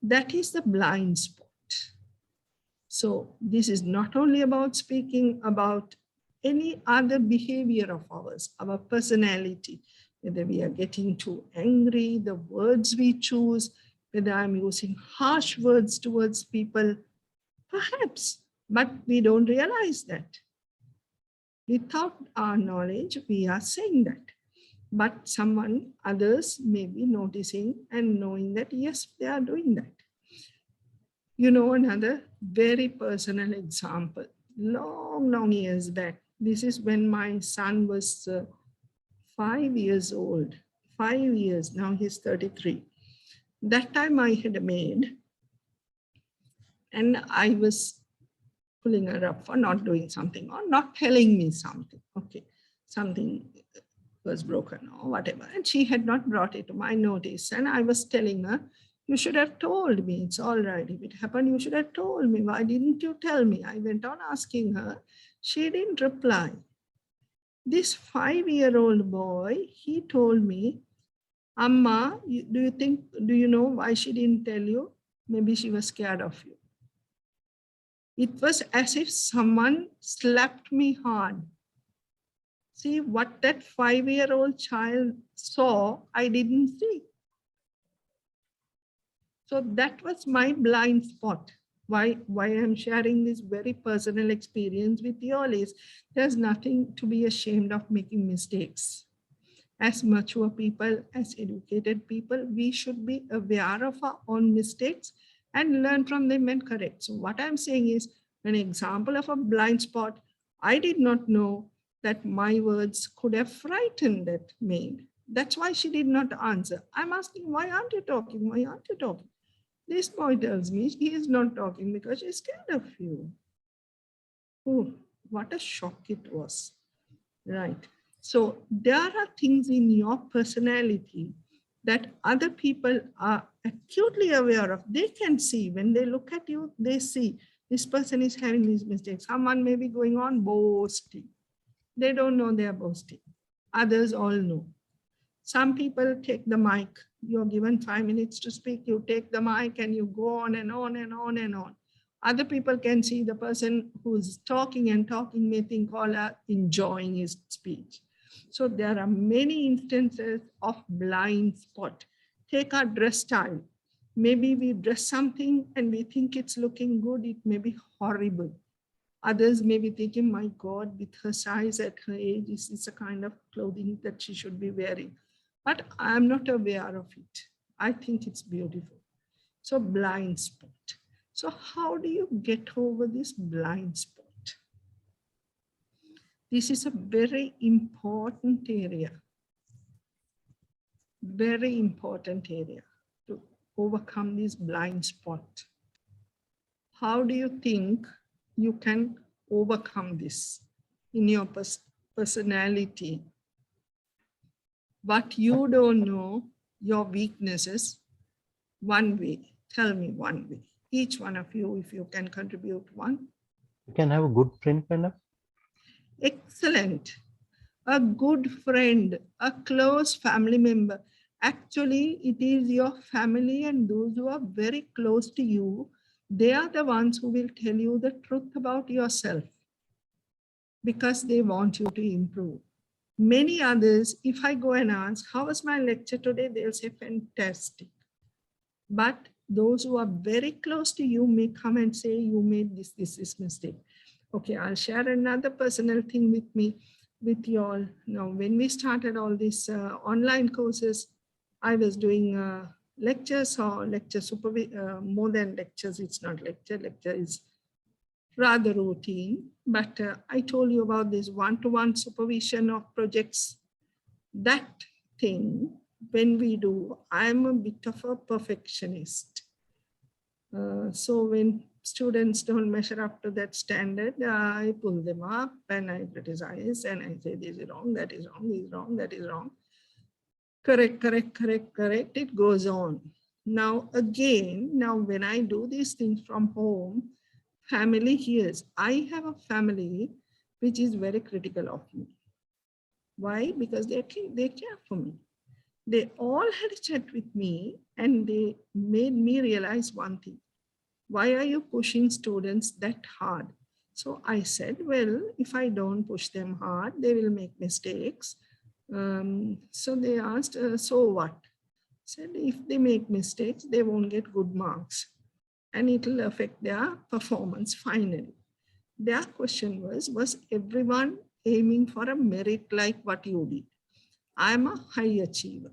S1: That is the blind spot. So this is not only about speaking, about any other behavior of ours, our personality, whether we are getting too angry, the words we choose, whether I'm using harsh words towards people, perhaps, but we don't realize that. Without our knowledge, we are saying that. But others may be noticing and knowing that, yes, they are doing that. You know, another very personal example, long years back. This is when my son was 5 years old, 5 years, now he's 33. That time I had a maid and I was pulling her up for not doing something or not telling me something. Okay, something was broken or whatever. And she had not brought it to my notice. And I was telling her, you should have told me, it's all right. If it happened, you should have told me. Why didn't you tell me? I went on asking her. She didn't reply. This 5-year-old boy, he told me, Amma, do you know why she didn't tell you? Maybe she was scared of you. It was as if someone slapped me hard. See, what that 5-year-old child saw, I didn't see. So that was my blind spot. Why I'm sharing this very personal experience with you all is there's nothing to be ashamed of making mistakes. As mature people, as educated people, we should be aware of our own mistakes and learn from them and correct. So what I'm saying is an example of a blind spot. I did not know that my words could have frightened that maid. That's why she did not answer. I'm asking, why aren't you talking? Why aren't you talking? This boy tells me he is not talking because she's scared of you. Oh, what a shock it was. Right. So there are things in your personality that other people are acutely aware of. They can see when they look at you, they see this person is having these mistakes. Someone may be going on boasting. They don't know they are boasting. Others all know. Some people take the mic. You're given 5 minutes to speak. You take the mic and you go on and on and on and on. Other people can see the person who's talking and talking may think all are enjoying his speech. So there are many instances of blind spot. Take our dress style. Maybe we dress something and we think it's looking good. It may be horrible. Others may be thinking, my God, with her size at her age, this is a kind of clothing that she should be wearing. But I'm not aware of it. I think it's beautiful. So blind spot. So how do you get over this blind spot? This is a very important area. Very important area to overcome this blind spot. How do you think you can overcome this in your personality? What you don't know, your weaknesses, one way. Tell me one way. Each one of you, if you can contribute one.
S7: You can have a good friend, madam.
S1: Excellent. a good friend, a close family member. Actually, it is your family and those who are very close to you, they are the ones who will tell you the truth about yourself because they want you to improve. Many others, if I go and ask, how was my lecture today? They'll say, fantastic. But those who are very close to you may come and say, you made this mistake. Okay, I'll share another personal thing with you all. Now, when we started all these online courses, I was doing lectures or lecture supervision, more than lectures, it's not lecture is rather routine, but I told you about this one-to-one supervision of projects. That thing, when we do, I'm a bit of a perfectionist. So when students don't measure up to that standard, I pull them up and I criticize and I say, this is wrong, that is wrong, this is wrong, that is wrong. Correct. It goes on. Now, again, when I do these things from home, family hears. I have a family which is very critical of me. Why? Because they care for me. They all had a chat with me and they made me realize one thing. Why are you pushing students that hard? So I said, well, if I don't push them hard, they will make mistakes. So they asked, so what? I said, if they make mistakes, they won't get good marks and it will affect their performance finally. Their question was everyone aiming for a merit like what you did? I'm a high achiever.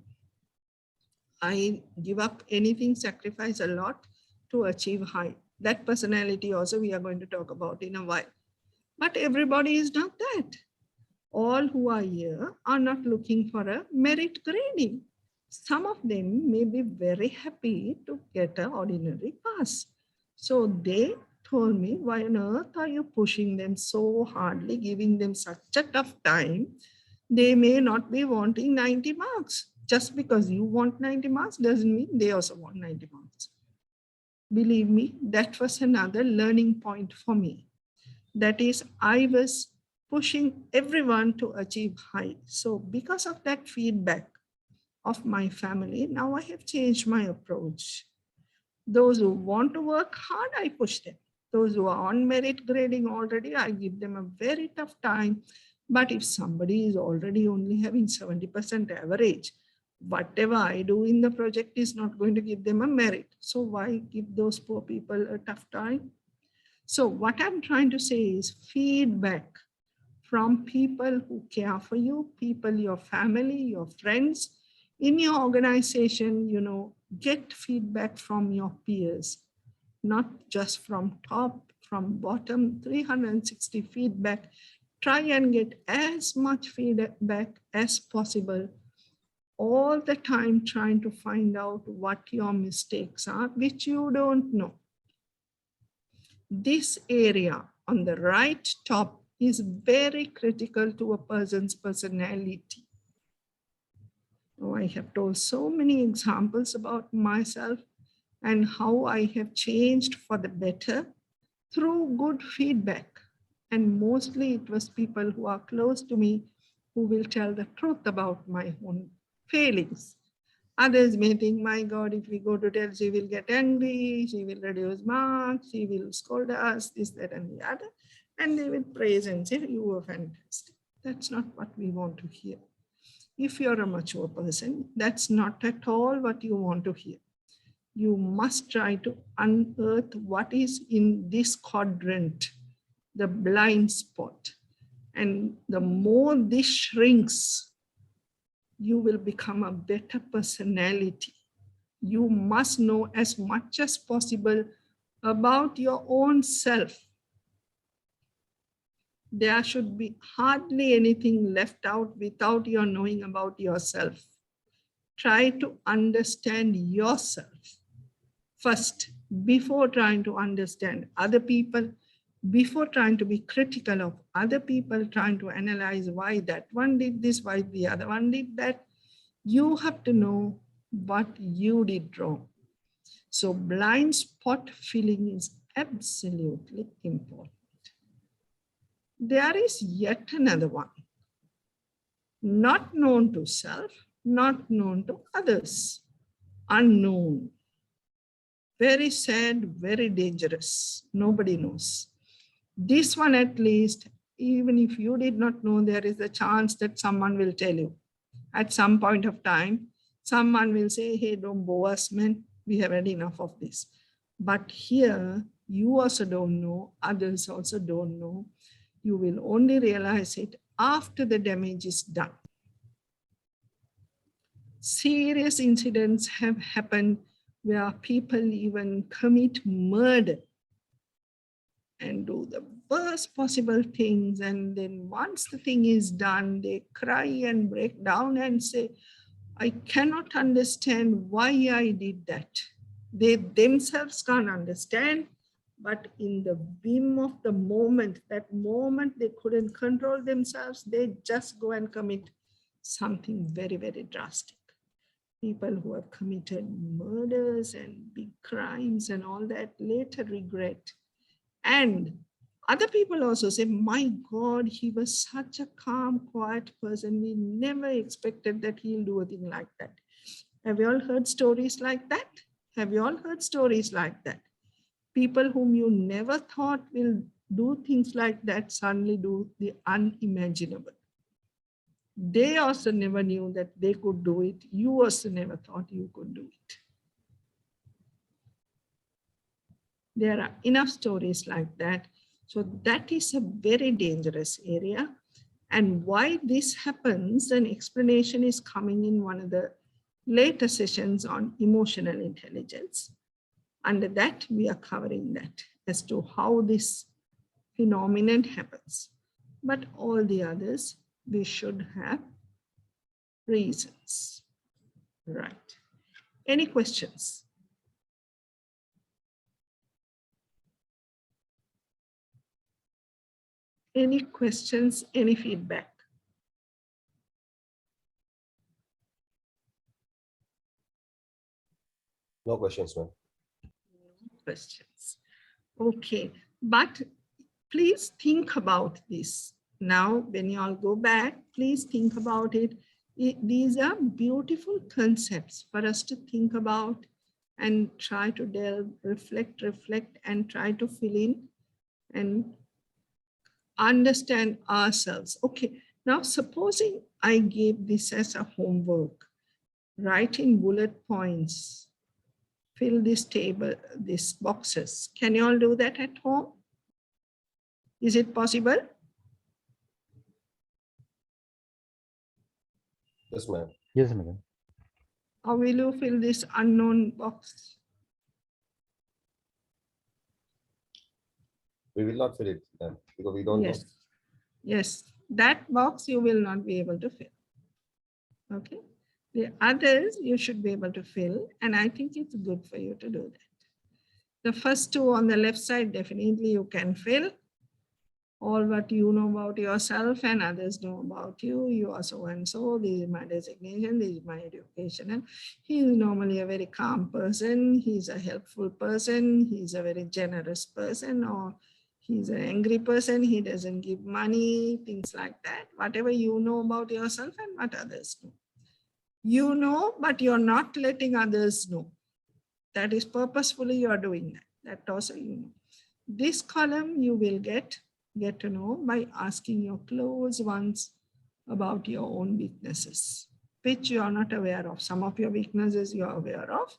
S1: I give up anything, sacrifice a lot to achieve high. That personality also we are going to talk about in a while. But everybody is not that. All who are here are not looking for a merit grading. Some of them may be very happy to get an ordinary pass. So they told me, why on earth are you pushing them so hardly, giving them such a tough time? They may not be wanting 90 marks. Just because you want 90 marks doesn't mean they also want 90 marks. Believe me, that was another learning point for me. That is, I was pushing everyone to achieve high. So because of that feedback of my family, now I have changed my approach. Those who want to work hard, I push them. Those who are on merit grading already, I give them a very tough time. But if somebody is already only having 70% average, whatever I do in the project is not going to give them a merit. So why give those poor people a tough time? So what I'm trying to say is feedback from people who care for you, people, your family, your friends, in your organization, get feedback from your peers, not just from top, from bottom, 360 feedback. Try and get as much feedback as possible, all the time trying to find out what your mistakes are, which you don't know. This area on the right top is very critical to a person's personality. Oh, I have told so many examples about myself and how I have changed for the better through good feedback. And mostly it was people who are close to me who will tell the truth about my own failings. Others may think, my God, if we go to tell, she will get angry, she will reduce marks, she will scold us, this, that, and the other. And they will praise and say, you were fantastic. That's not what we want to hear. If you're a mature person, that's not at all what you want to hear. You must try to unearth what is in this quadrant, the blind spot. And the more this shrinks, you will become a better personality. You must know as much as possible about your own self. There should be hardly anything left out without your knowing about yourself. Try to understand yourself first before trying to understand other people, before trying to be critical of other people, trying to analyze why that one did this, why the other one did that. You have to know what you did wrong. So blind spot filling is absolutely important. There is yet another one. not known to self, not known to others, unknown. Very sad, very dangerous. Nobody knows. This one, at least, even if you did not know, there is a chance that someone will tell you. At some point of time, someone will say, hey, don't bore us, man. We have had enough of this. But here, you also don't know, others also don't know. You will only realize it after the damage is done. Serious incidents have happened where people even commit murder and do the worst possible things. And then once the thing is done, they cry and break down and say, I cannot understand why I did that. They themselves can't understand, but in the whim of the moment, that moment they couldn't control themselves, they just go and commit something very, very drastic. People who have committed murders and big crimes and all that later regret. And other people also say, my God, he was such a calm, quiet person. We never expected that he'll do a thing like that. Have you all heard stories like that? Have you all heard stories like that? People whom you never thought will do things like that suddenly do the unimaginable. They also never knew that they could do it. You also never thought you could do it. There are enough stories like that. So that is a very dangerous area. And why this happens, an explanation is coming in one of the later sessions on emotional intelligence. Under that, we are covering that as to how this phenomenon happens. But all the others, we should have reasons. Right. Any questions? Any questions, any feedback?
S5: No questions, ma'am.
S1: Questions. Okay, but please think about this. Now, when you all go back, please think about it. These are beautiful concepts for us to think about and try to delve, reflect, and try to fill in and understand ourselves. Okay, now supposing I gave this as a homework, write in bullet points, fill this table, these boxes. Can you all do that at home? Is it possible?
S5: Yes, ma'am.
S7: Yes, madam.
S1: Or will you fill this unknown box?
S5: We will not fill it, ma'am, because we don't know.
S1: Yes. Yes, that box you will not be able to fill. Okay. The others you should be able to fill, and I think it's good for you to do that. The first two on the left side, definitely you can fill. All what you know about yourself and others know about you. You are so and so. This is my designation. This is my education. And he is normally a very calm person. He's a helpful person. He's a very generous person, or he's an angry person. He doesn't give money, things like that. Whatever you know about yourself and what others know. You know, but you're not letting others know. That is purposefully you're doing that. That also you know. This column you will get to know by asking your close ones about your own weaknesses, which you are not aware of. Some of your weaknesses you are aware of,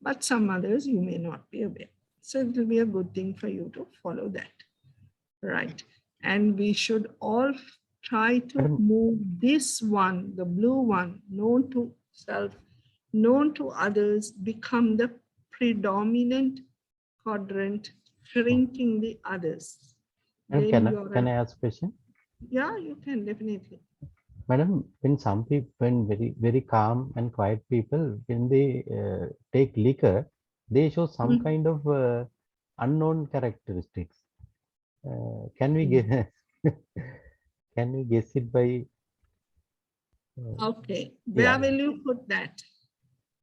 S1: but some others you may not be aware. So it will be a good thing for you to follow that. Right. And we should all try to move this one, the blue one, known to self, known to others, become the predominant quadrant, shrinking the others.
S7: Madam, can I ask a question?
S1: Yeah, you can definitely.
S7: Madam, when some people, when very calm and quiet people, when they take liquor, they show some kind of unknown characteristics. Can we guess? Can we guess it by?
S1: Okay, where will you put that?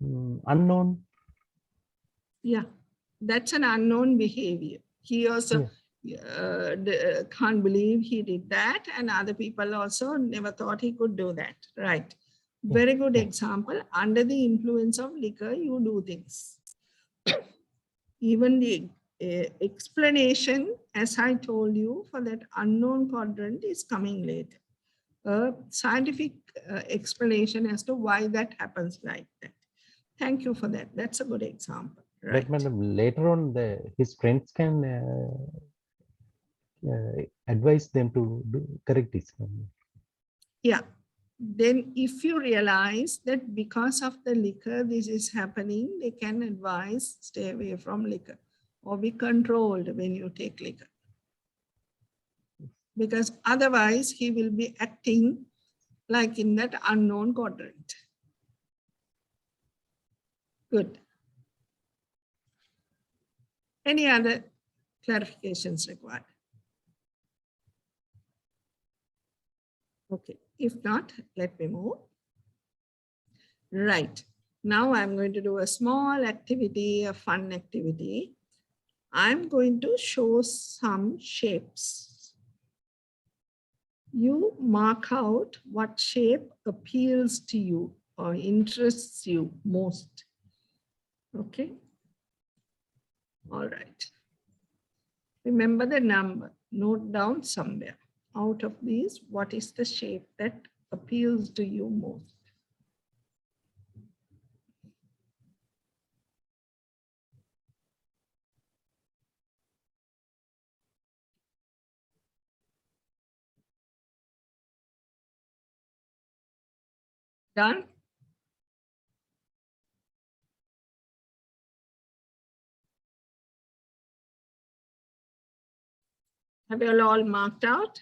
S7: Unknown.
S1: Yeah, that's an unknown behavior. He also, can't believe he did that, and other people also never thought he could do that. Right. Very good example. Under the influence of liquor, you do things. Even the explanation, as I told you, for that unknown quadrant is coming later. A scientific explanation as to why that happens like that. Thank you for that. That's a good example. Right.
S7: But madam, later on, his friends can advise them to correct this.
S1: Yeah. Then if you realize that because of the liquor this is happening, they can advise stay away from liquor or be controlled when you take liquor. Because otherwise he will be acting like in that unknown quadrant. Good. Any other clarifications required? Okay, if not, let me move. Right, now I'm going to do a small activity, a fun activity. I'm going to show some shapes. You mark out what shape appeals to you or interests you most. Okay. All right. Remember the number, note down somewhere. Out of these, what is the shape that appeals to you most? Done? Have you all marked out?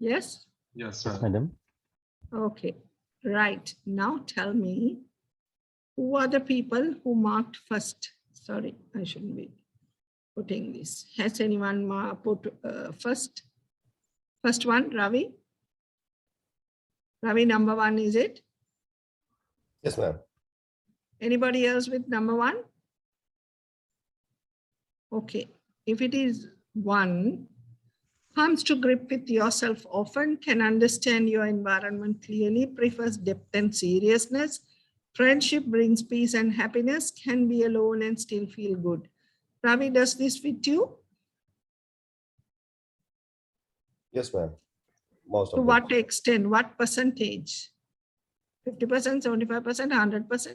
S1: Yes?
S2: Yes, sir.
S7: Madam,
S1: Okay, right. Now tell me, who are the people who marked first? Sorry, I shouldn't be putting this. Has anyone put first? First one, Ravi? Ravi, number one, is it?
S5: Yes, ma'am.
S1: Anybody else with number one? Okay, if it is one, comes to grip with yourself often, can understand your environment clearly, prefers depth and seriousness, friendship brings peace and happiness, can be alone and still feel good. Ravi, does this fit you?
S5: Yes, ma'am. Most
S1: To
S5: of them.
S1: what extent, what percentage? 50%, 75%, 100%?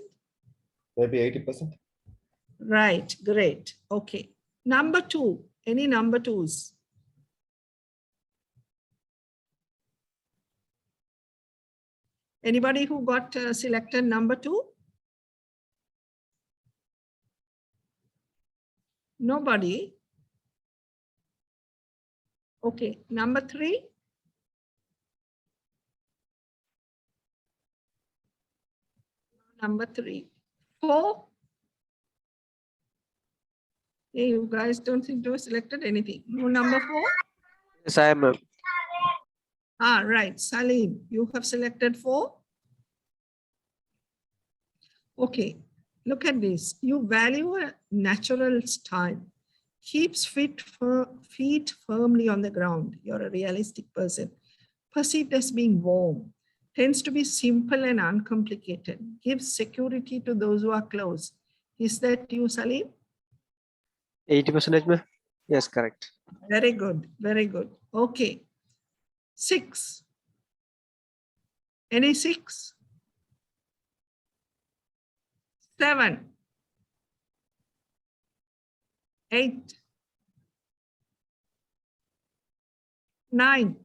S5: Maybe 80%.
S1: Right, great. Okay. Number two, any number twos? Anybody who got selected number two? Nobody. Okay, number three. Number three. Four. Hey, you guys don't seem to have selected anything. No number four?
S9: Yes, I am.
S1: Ah, right. Salim, you have selected four. Okay, look at this. You value a natural style. Keeps feet firmly on the ground. You're a realistic person. Perceived as being warm. Tends to be simple and uncomplicated. Gives security to those who are close. Is that you, Salim?
S9: 80%, ma'am. Yes, correct.
S1: Very good. Very good. Okay. 6. Any 6? 7. 8. 9.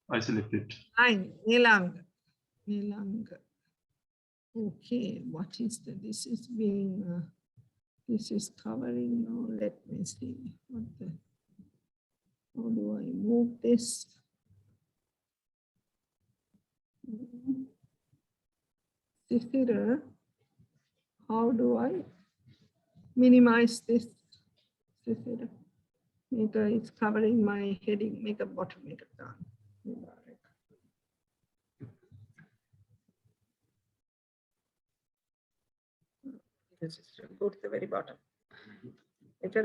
S2: I selected.
S1: 9. Nilang. Okay, what is the, this is being, this is covering now. Let me see. What the, how do I move this? Sithira, how do I minimize this? Sithira, it's covering my heading. Make a bottom, make it down. Go to the very bottom. Okay,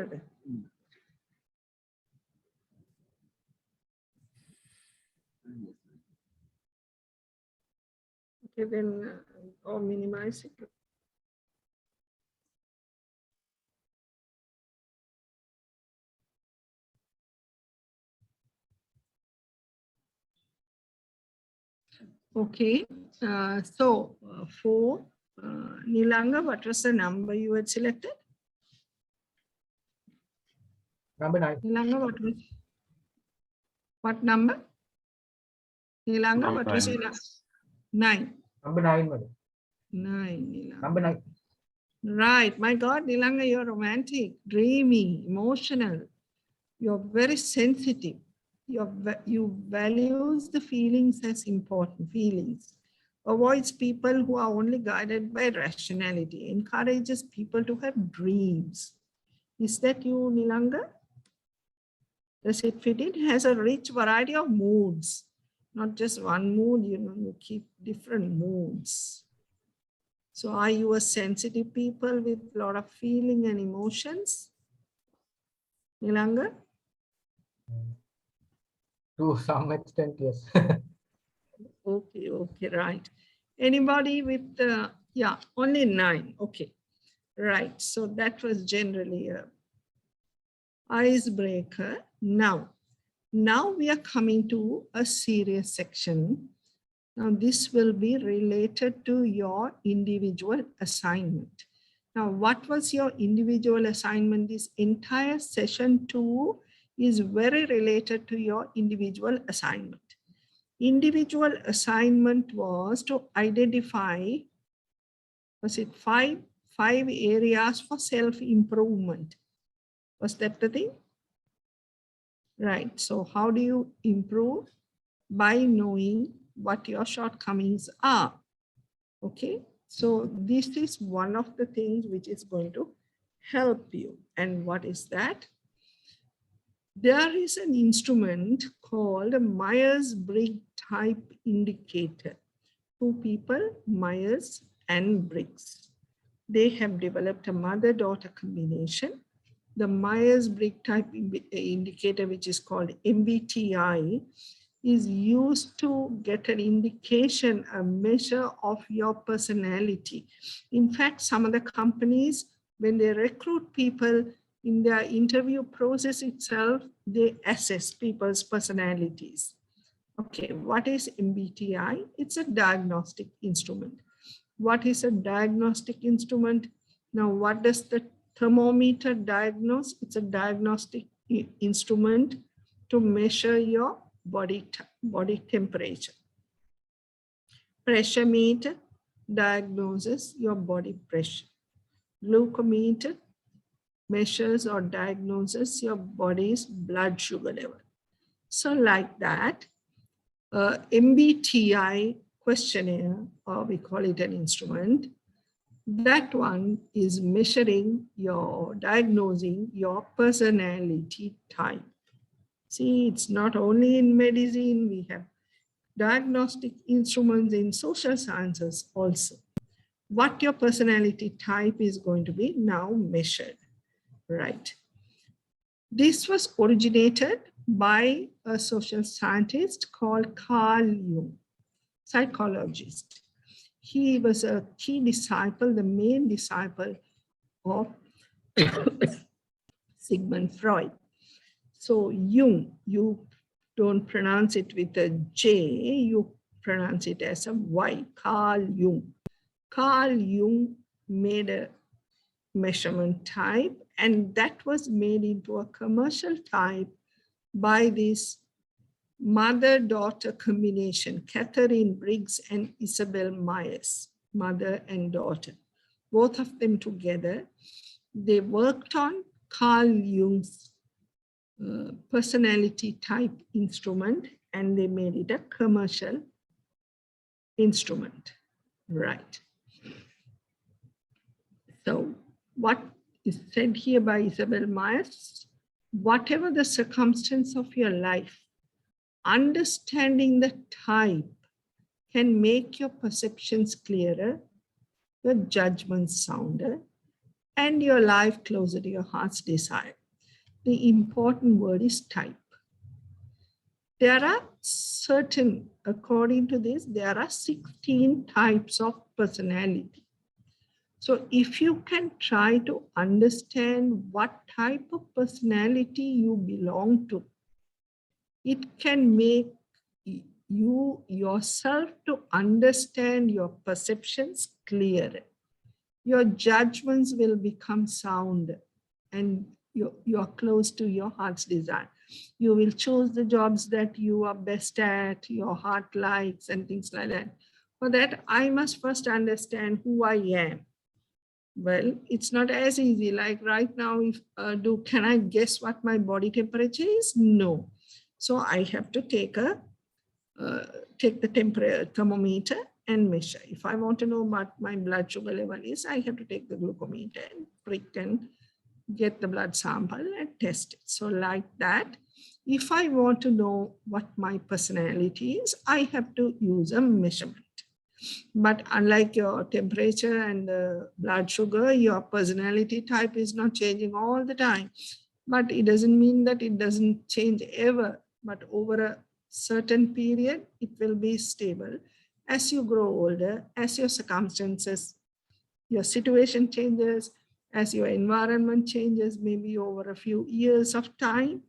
S1: then or minimize it. Okay, for Nilanga, what was the number you had selected?
S8: Number 9.
S1: Nilanga, what number? Nilanga,
S2: Number
S1: what was
S2: 9.
S1: your 9?
S8: Number 9, madam.
S1: 9, Nilanga.
S8: Number 9.
S1: Right, my God, Nilanga, you're romantic, dreamy, emotional. You're very sensitive. You values the feelings as important feelings. Avoids people who are only guided by rationality. Encourages people to have dreams. Is that you, Nilanga? Does it fit in? It has a rich variety of moods. Not just one mood, you keep different moods. So are you a sensitive people with a lot of feeling and emotions? Nilanga?
S8: To some extent, yes.
S1: Okay, right. Anybody with, yeah, only 9, okay. Right, so that was generally a icebreaker. Now we are coming to a serious section. Now this will be related to your individual assignment. Now, what was your individual assignment? This entire session 2 is very related to your individual assignment. Individual assignment was to identify, was it five areas for self-improvement? Was that the thing? Right, so how do you improve? By knowing what your shortcomings are. Okay, so this is one of the things which is going to help you. And what is that? There is an instrument called a Myers-Briggs type indicator. 2 people, Myers and Briggs. They have developed a mother-daughter combination. The Myers-Briggs type indicator, which is called MBTI, is used to get an indication, a measure of your personality. In fact, some of the companies, when they recruit people, in their interview process itself, they assess people's personalities. Okay, what is MBTI? It's a diagnostic instrument. What is a diagnostic instrument? Now, what does the thermometer diagnose? It's a diagnostic instrument to measure your body temperature. Pressure meter diagnoses your body pressure. Glucometer measures or diagnoses your body's blood sugar level. So like that, MBTI questionnaire, or we call it an instrument, that one is measuring your, diagnosing your personality type. See, it's not only in medicine, we have diagnostic instruments in social sciences also. What your personality type is going to be now measured, right? This was originated by a social scientist called Carl Jung, psychologist. He was a key disciple, the main disciple of Sigmund Freud. So Jung, you don't pronounce it with a J, you pronounce it as a Y, Carl Jung. Carl Jung made a measurement type, and that was made into a commercial type by this mother-daughter combination, Catherine Briggs and Isabel Myers, mother and daughter. Both of them together, they worked on Carl Jung's personality type instrument, and they made it a commercial instrument, right? So what is said here by Isabel Myers, whatever the circumstance of your life, understanding the type can make your perceptions clearer, your judgments sounder, and your life closer to your heart's desire. The important word is type. There are certain, according to this, there are 16 types of personality. So if you can try to understand what type of personality you belong to, it can make you yourself to understand your perceptions clearer. Your judgments will become sound and you're close to your heart's desire. You will choose the jobs that you are best at, your heart likes and things like that. For that, I must first understand who I am. Well, it's not as easy. Like right now, if can I guess what my body temperature is? No. So I have to take the temperature thermometer and measure. If I want to know what my blood sugar level is, I have to take the glucometer and prick and get the blood sample and test it. So like that, if I want to know what my personality is, I have to use a measurement. But unlike your temperature and blood sugar, your personality type is not changing all the time. But it doesn't mean that it doesn't change ever. But over a certain period, it will be stable. As you grow older, as your circumstances, your situation changes, as your environment changes, maybe over a few years of time,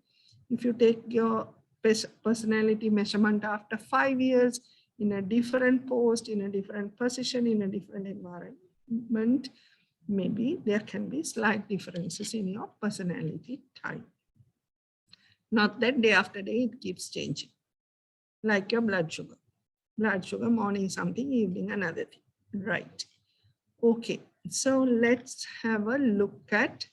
S1: if you take your personality measurement after 5 years, in a different post, in a different position, in a different environment, maybe there can be slight differences in your personality type. Not that day after day it keeps changing. Like your blood sugar. Blood sugar, morning something, evening another thing. Right. Okay, so let's have a look at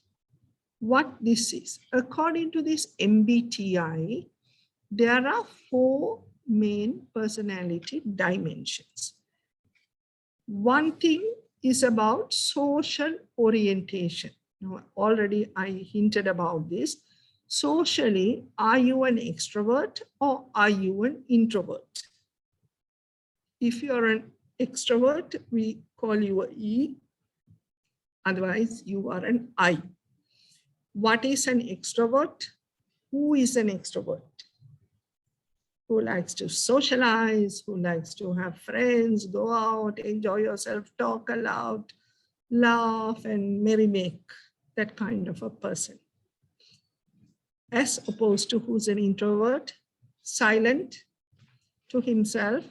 S1: what this is. According to this MBTI, there are 4 main personality dimensions. One thing is about social orientation. Now, already I hinted about this. Socially, are you an extrovert or are you an introvert? If you're an extrovert, we call you an E. Otherwise, you are an I. What is an extrovert? Who is an extrovert? Who likes to socialize, who likes to have friends, go out, enjoy yourself, talk aloud, laugh and merry-make, that kind of a person. As opposed to who's an introvert, silent to himself,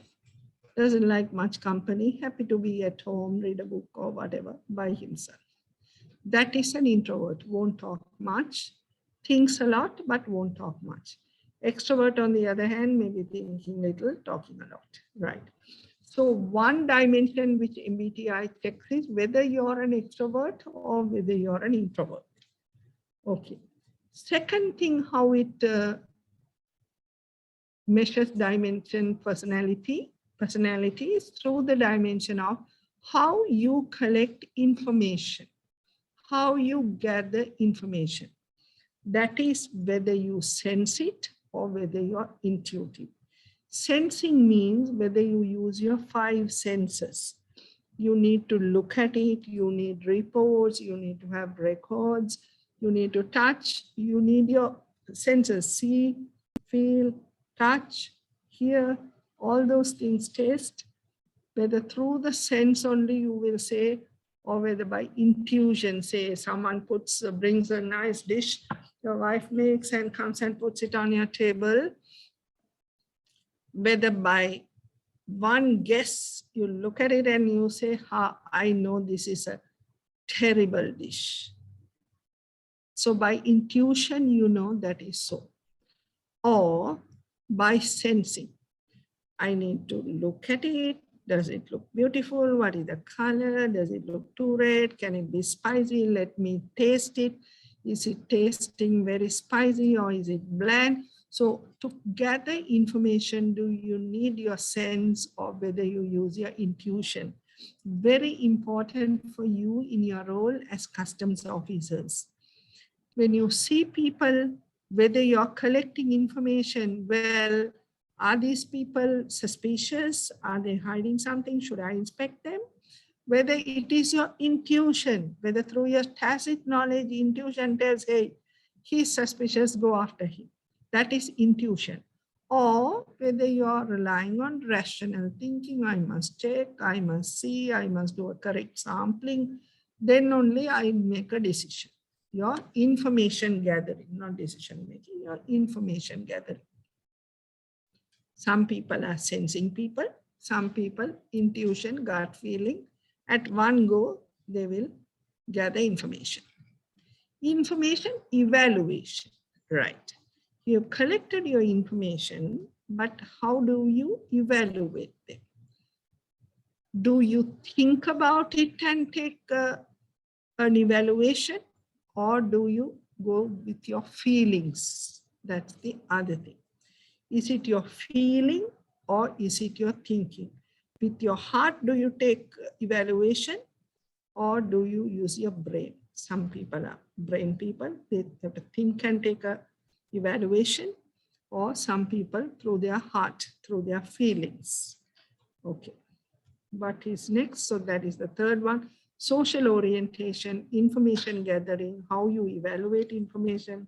S1: doesn't like much company, happy to be at home, read a book or whatever by himself. That is an introvert, won't talk much, thinks a lot, but won't talk much. Extrovert, on the other hand, may be thinking little, talking a lot, right? So one dimension which MBTI checks is whether you're an extrovert or whether you're an introvert. Okay. Second thing, how it measures dimension personality is through the dimension of how you collect information, how you gather information. That is whether you sense it or whether you're intuitive. Sensing means whether you use your 5 senses. You need to look at it, you need reports, you need to have records, you need to touch, you need your senses, see, feel, touch, hear, all those things, taste. Whether through the sense only you will say, or whether by intuition, say someone brings a nice dish, your wife makes and comes and puts it on your table. Whether by one guess, you look at it and you say, I know this is a terrible dish. So by intuition, you know that is so. Or by sensing, I need to look at it. Does it look beautiful? What is the color? Does it look too red? Can it be spicy? Let me taste it. Is it tasting very spicy or is it bland? So to gather information, do you need your sense or whether you use your intuition? Very important for you in your role as customs officers. When you see people, whether you're collecting information, well, are these people suspicious? Are they hiding something? Should I inspect them? whether it is your intuition, whether through your tacit knowledge, intuition tells, hey, he's suspicious, go after him. That is intuition. Or whether you are relying on rational thinking, I must check, I must see, I must do a correct sampling, then only I make a decision. Your information gathering, not decision making, your information gathering. Some people are sensing people, some people intuition, gut feeling. At one go, they will gather information. Information evaluation, right? You have collected your information, but how do you evaluate them? Do you think about it and take an evaluation, or do you go with your feelings? That's the other thing. Is it your feeling or is it your thinking? With your heart, do you take evaluation or do you use your brain? Some people are brain people, they have to think and take a evaluation, or some people through their heart, through their feelings. Okay, what is next? So that is the third one. Social orientation, information gathering, how you evaluate information.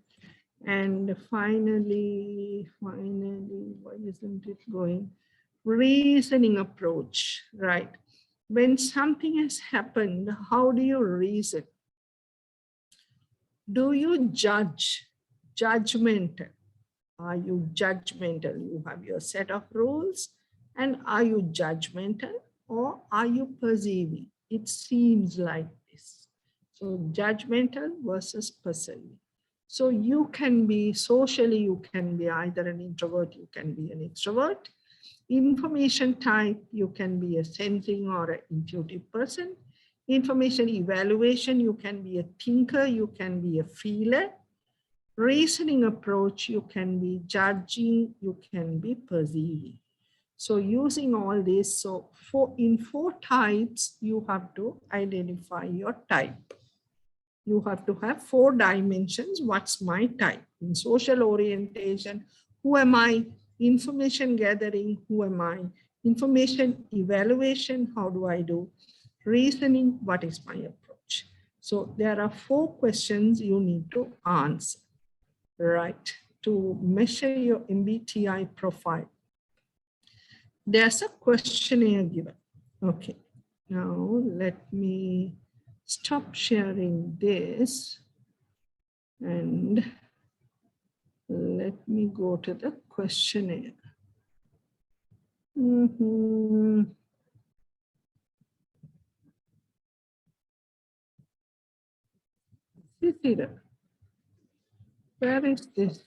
S1: And finally, why isn't it going? Reasoning approach, right? When something has happened, how do you reason? Do you judge? Judgmental. Are you judgmental? You have your set of rules, and are you judgmental or are you perceiving? It seems like this. So judgmental versus perceiving. So you can be socially, you can be either an introvert, you can be an extrovert. Information type, you can be a sensing or an intuitive person. Information evaluation, you can be a thinker, you can be a feeler. Reasoning approach, you can be judging, you can be perceiving. So using all this, so in 4 types, you have to identify your type. You have to have 4 dimensions. What's my type? In social orientation, who am I? Information gathering, who am I? Information evaluation, how do I do? Reasoning, what is my approach? So there are 4 questions you need to answer, right, to measure your MBTI profile. There's a questionnaire given. Okay, now let me stop sharing this and let me go to the questionnaire. Where is this?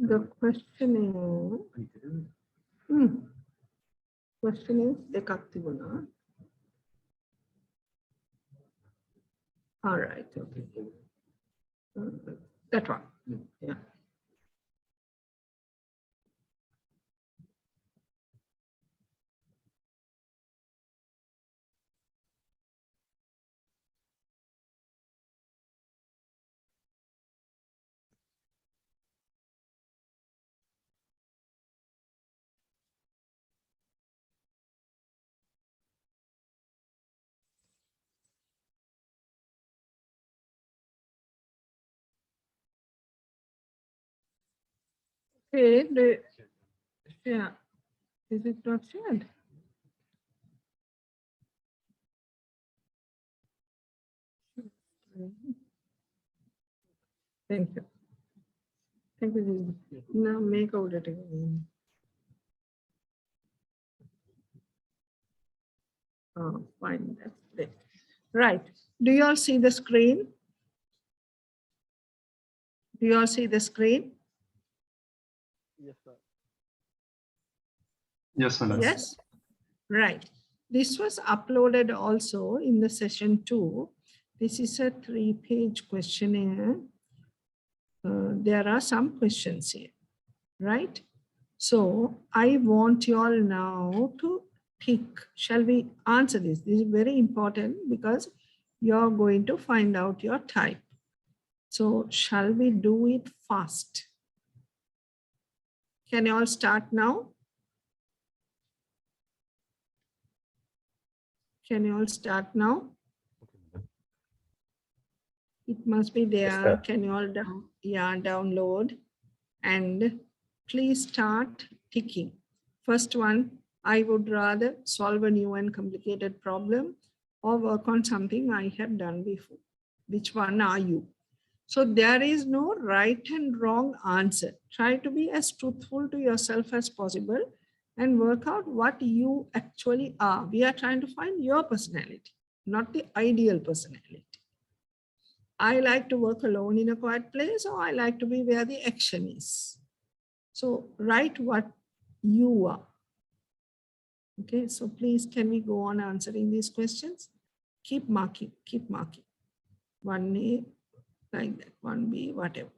S1: The questionnaire. Question is dekaktivuna. All right, okay. That one, yeah. Okay, yeah, is it not shared? Thank you. Thank you. Now make out it again. Oh, fine, that's it. Right. Do you all see the screen? Do you all see the screen?
S9: Yes, sir.
S2: Yes, madam.
S1: Yes. Right. This was uploaded also in the session 2. This is a 3-page questionnaire. There are some questions here, right? So I want you all now to pick. Shall we answer this? This is very important because you're going to find out your type. So shall we do it fast? Can you all start now? Can you all start now? It must be there.
S5: sir.
S1: Can you all download and please start ticking. First one, I would rather solve a new and complicated problem or work on something I have done before. Which one are you? So there is no right and wrong answer. Try to be as truthful to yourself as possible and work out what you actually are. We are trying to find your personality, not the ideal personality. I like to work alone in a quiet place, or I like to be where the action is. So write what you are. Okay, so please, can we go on answering these questions? Keep marking, keep marking. 1A, like that, 1B, whatever.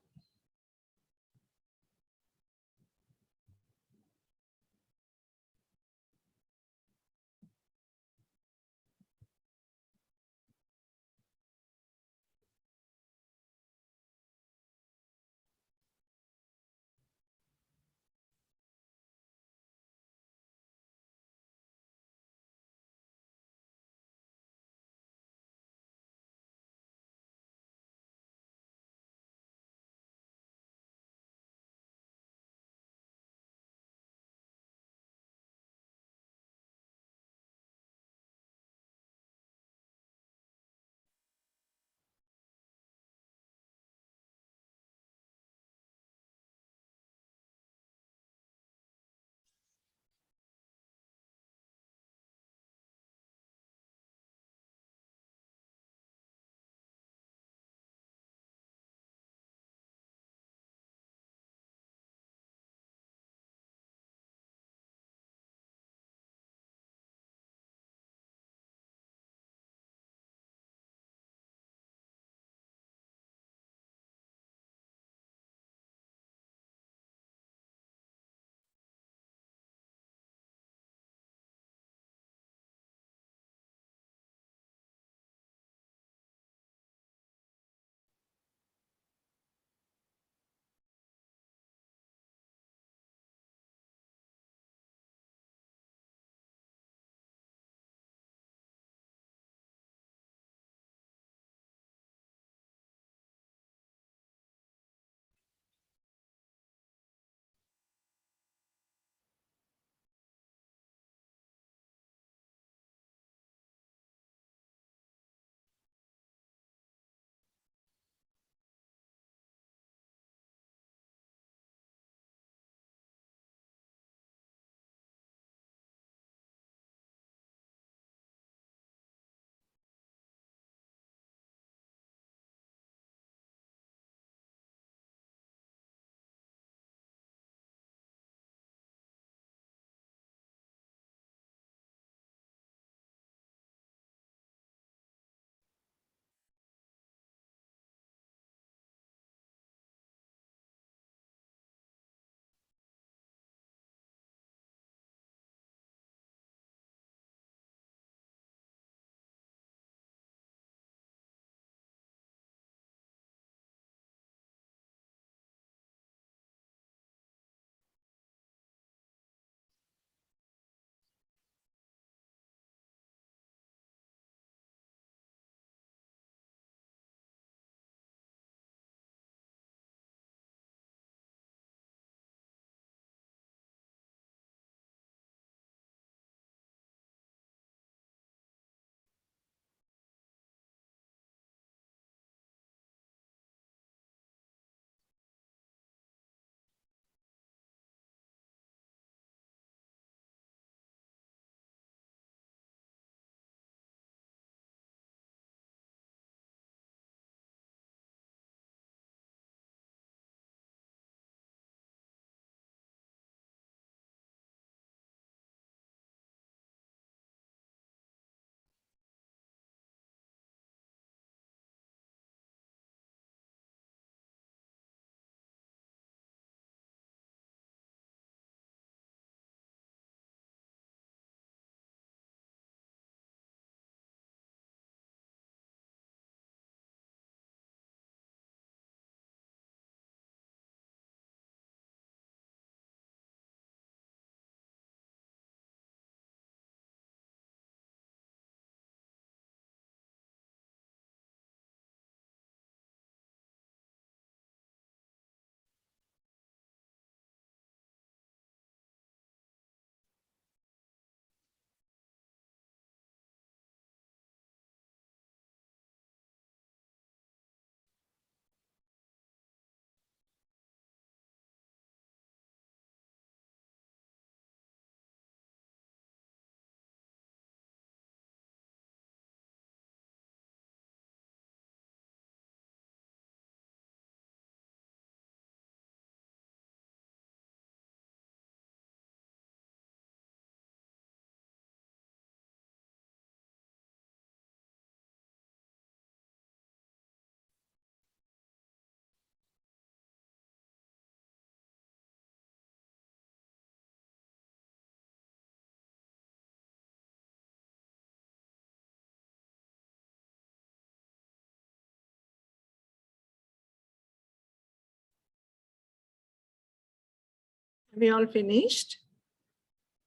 S1: Have you all finished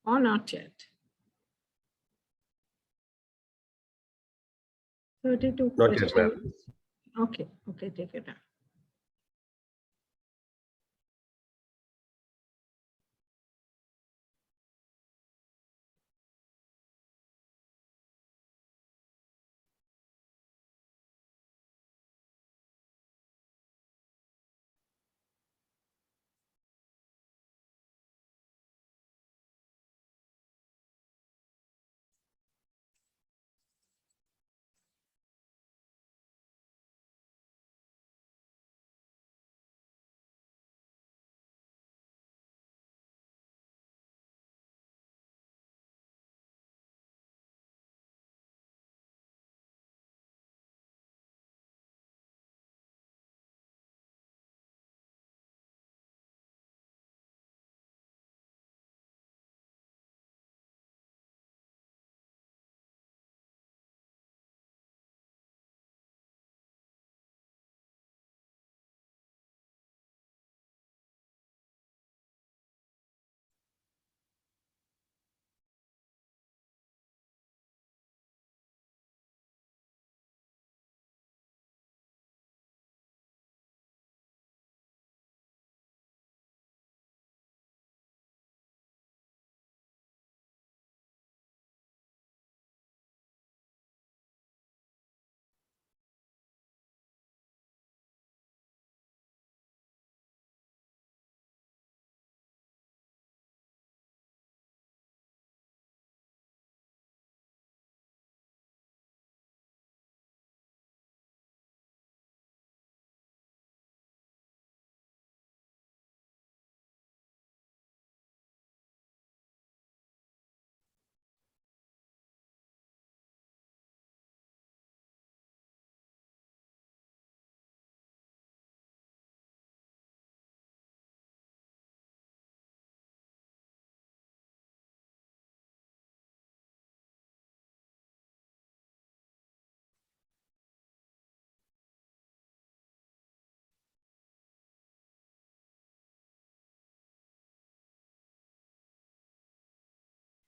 S1: or not yet? 32
S5: Not yet,
S1: questions.
S5: ma'am.
S1: Okay, okay, take it down.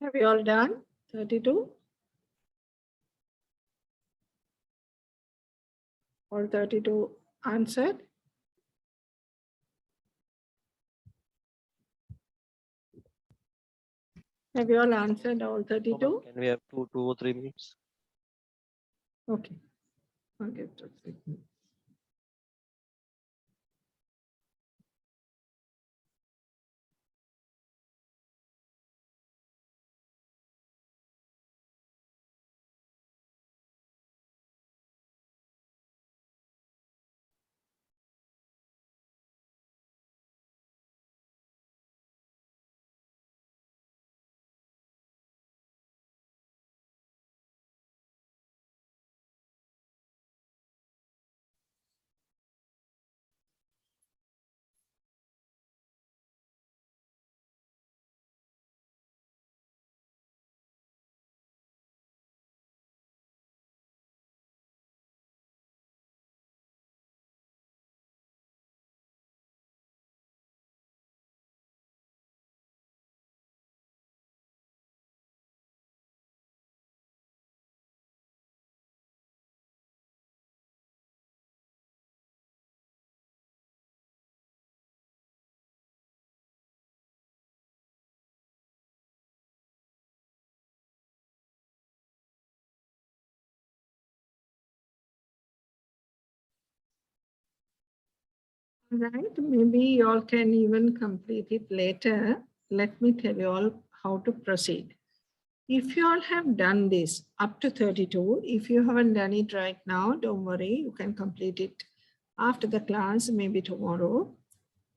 S1: Have you all done 32? All 32 answered? Have you all answered all 32?
S9: Can we have two or 3 minutes?
S1: Okay. I'll give it 3 minutes. Right, maybe you all can even complete it later. Let me tell you all how to proceed. If you all have done this up to 32, if you haven't done it right now, don't worry, you can complete it after the class, maybe tomorrow.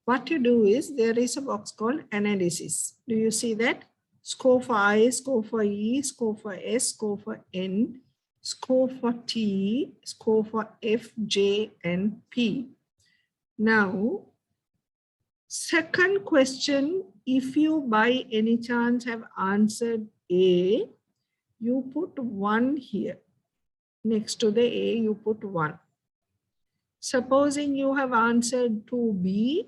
S1: What you do is there is a box called analysis. Do you see that? Score for I, score for E, score for S, score for N, score for T, score for F, J, and P. Now, second question, if you by any chance have answered A, you put 1 here. Next to the A, you put 1. Supposing you have answered to B,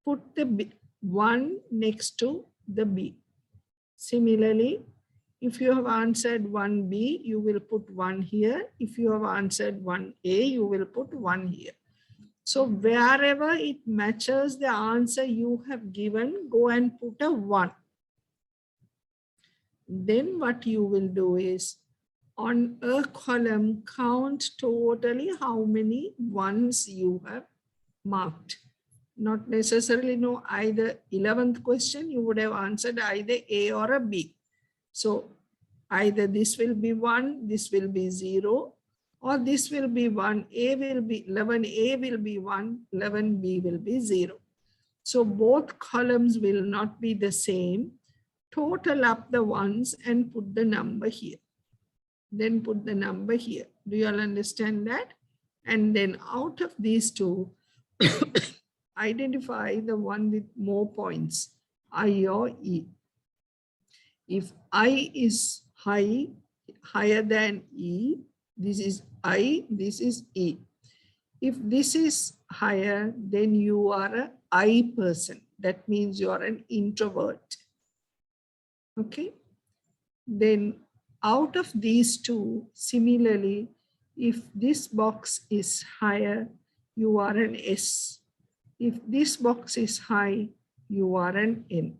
S1: put the B, 1 next to the B. Similarly, if you have answered 1B, you will put 1 here. If you have answered 1A, you will put 1 here. So wherever it matches the answer you have given, go and put a 1. Then what you will do is, on a column, count totally how many ones you have marked. Not necessarily know either 11th question, you would have answered either A or a B. So either this will be 1, this will be 0, or this will be 1, A will be 11A will be 1, 11B will be 0. So both columns will not be the same. Total up the ones and put the number here. Then put the number here. Do you all understand that? And then out of these two, identify the one with more points, I or E. If I is higher than E, this is I, this is E. If this is higher, then you are an I person. That means you are an introvert. Okay. Then out of these two, similarly, if this box is higher, you are an S. If this box is high, you are an N.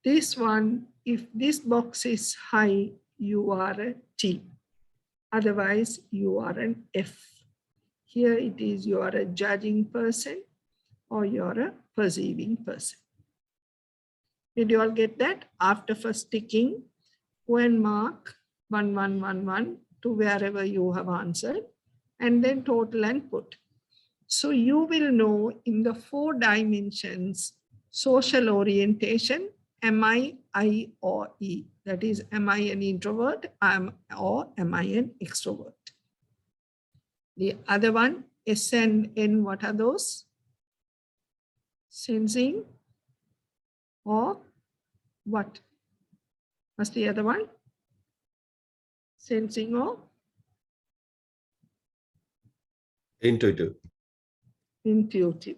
S1: This one, if this box is high, you are a T. Otherwise, you are an F. Here it is, you are a judging person or you're a perceiving person. Did you all get that? After first ticking, go and mark 1, 1, 1, 1 to wherever you have answered, and then total and put. So you will know in the 4 dimensions, social orientation, am I or E? That is, am I an introvert or am I an extrovert? The other one, S and N, what are those? Sensing or what? What's the other one? Sensing or?
S5: Intuitive.
S1: Intuitive.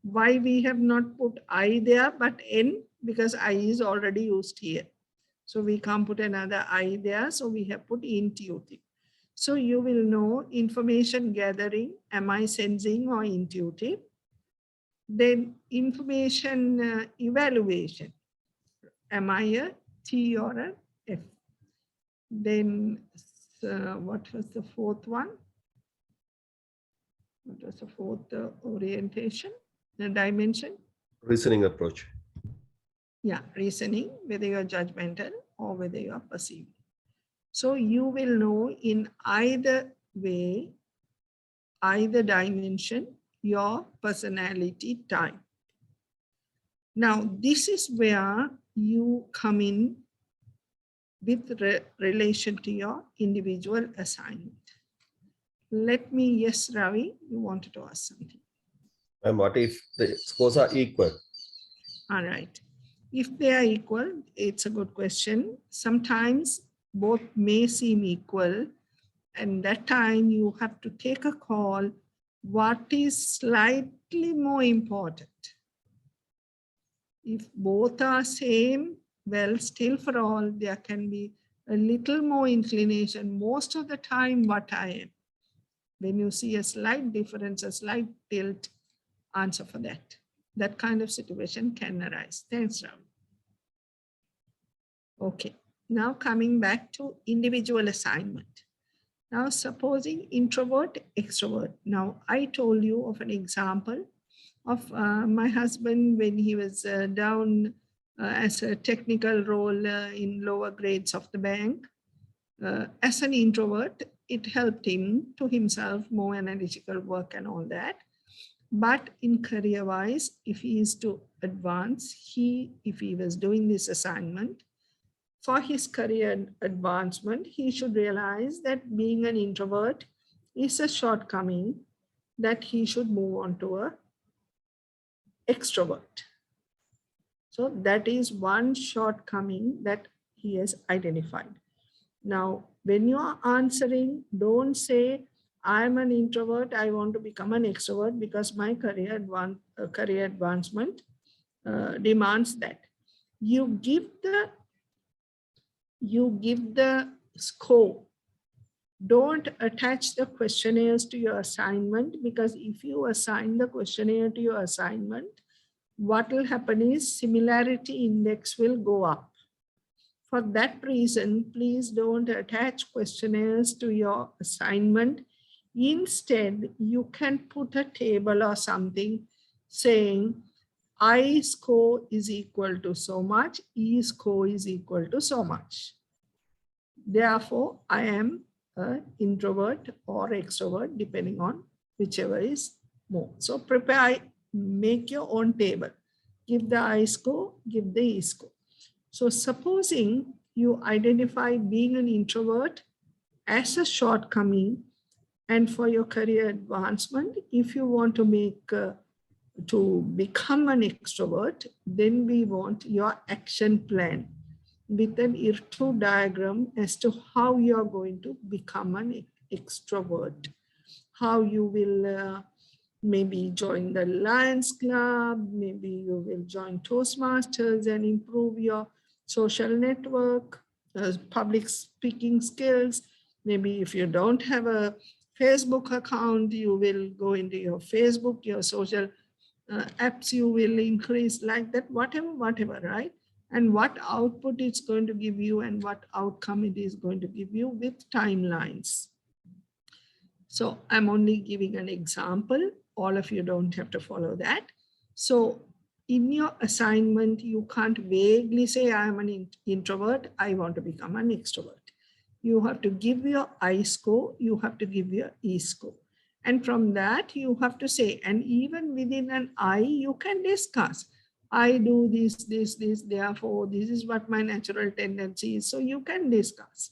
S1: Why we have not put I there but N? Because I is already used here. So we can't put another I there. So we have put intuitive. So you will know information gathering, am I sensing or intuitive? Then information evaluation, am I a T or an F? Then what was the 4th one? What was the 4th orientation, the dimension?
S5: Reasoning approach.
S1: Yeah, reasoning, whether you're judgmental or whether you're perceiving. So you will know in either way, either dimension, your personality type. Now, this is where you come in with relation to your individual assignment. Let me, yes, Ravi, you wanted to ask something.
S5: And what if the scores are equal?
S1: All right. If they are equal, it's a good question. Sometimes both may seem equal, and that time you have to take a call. What is slightly more important? If both are same, well, still for all, there can be a little more inclination. Most of the time, what I am. When you see a slight difference, a slight tilt, answer for that. That kind of situation can arise. Thanks, Ram. Okay, now coming back to individual assignment. Now, supposing introvert, extrovert. Now, I told you of an example of my husband when he was down as a technical role in lower grades of the bank. As an introvert, it helped him to himself, more analytical work and all that. But in career-wise, if he is to advance, if he was doing this assignment, for his career advancement, he should realize that being an introvert is a shortcoming, that he should move on to an extrovert. So that is one shortcoming that he has identified. Now, when you are answering, don't say, I'm an introvert, I want to become an extrovert because my career advancement demands that. You give the score. Don't attach the questionnaires to your assignment, because if you assign the questionnaire to your assignment, what will happen is similarity index will go up. For that reason, please don't attach questionnaires to your assignment. Instead, you can put a table or something saying I score is equal to so much, E score is equal to so much. Therefore, I am an introvert or extrovert, depending on whichever is more. So prepare, make your own table. Give the I score, give the E score. So supposing you identify being an introvert as a shortcoming, and for your career advancement, if you want to become an extrovert, then we want your action plan with an IRTU diagram as to how you are going to become an extrovert, how you will maybe join the Lions Club, maybe you will join Toastmasters and improve your social network, public speaking skills. Maybe if you don't have a Facebook account, you will go into your Facebook, your social apps, you will increase like that, whatever, right? And what output it's going to give you and what outcome it is going to give you with timelines. So I'm only giving an example. All of you don't have to follow that. So in your assignment, you can't vaguely say I'm an introvert, I want to become an extrovert. You have to give your I score, you have to give your E score. And from that, you have to say, and even within an I, you can discuss. I do this, therefore, this is what my natural tendency is. So you can discuss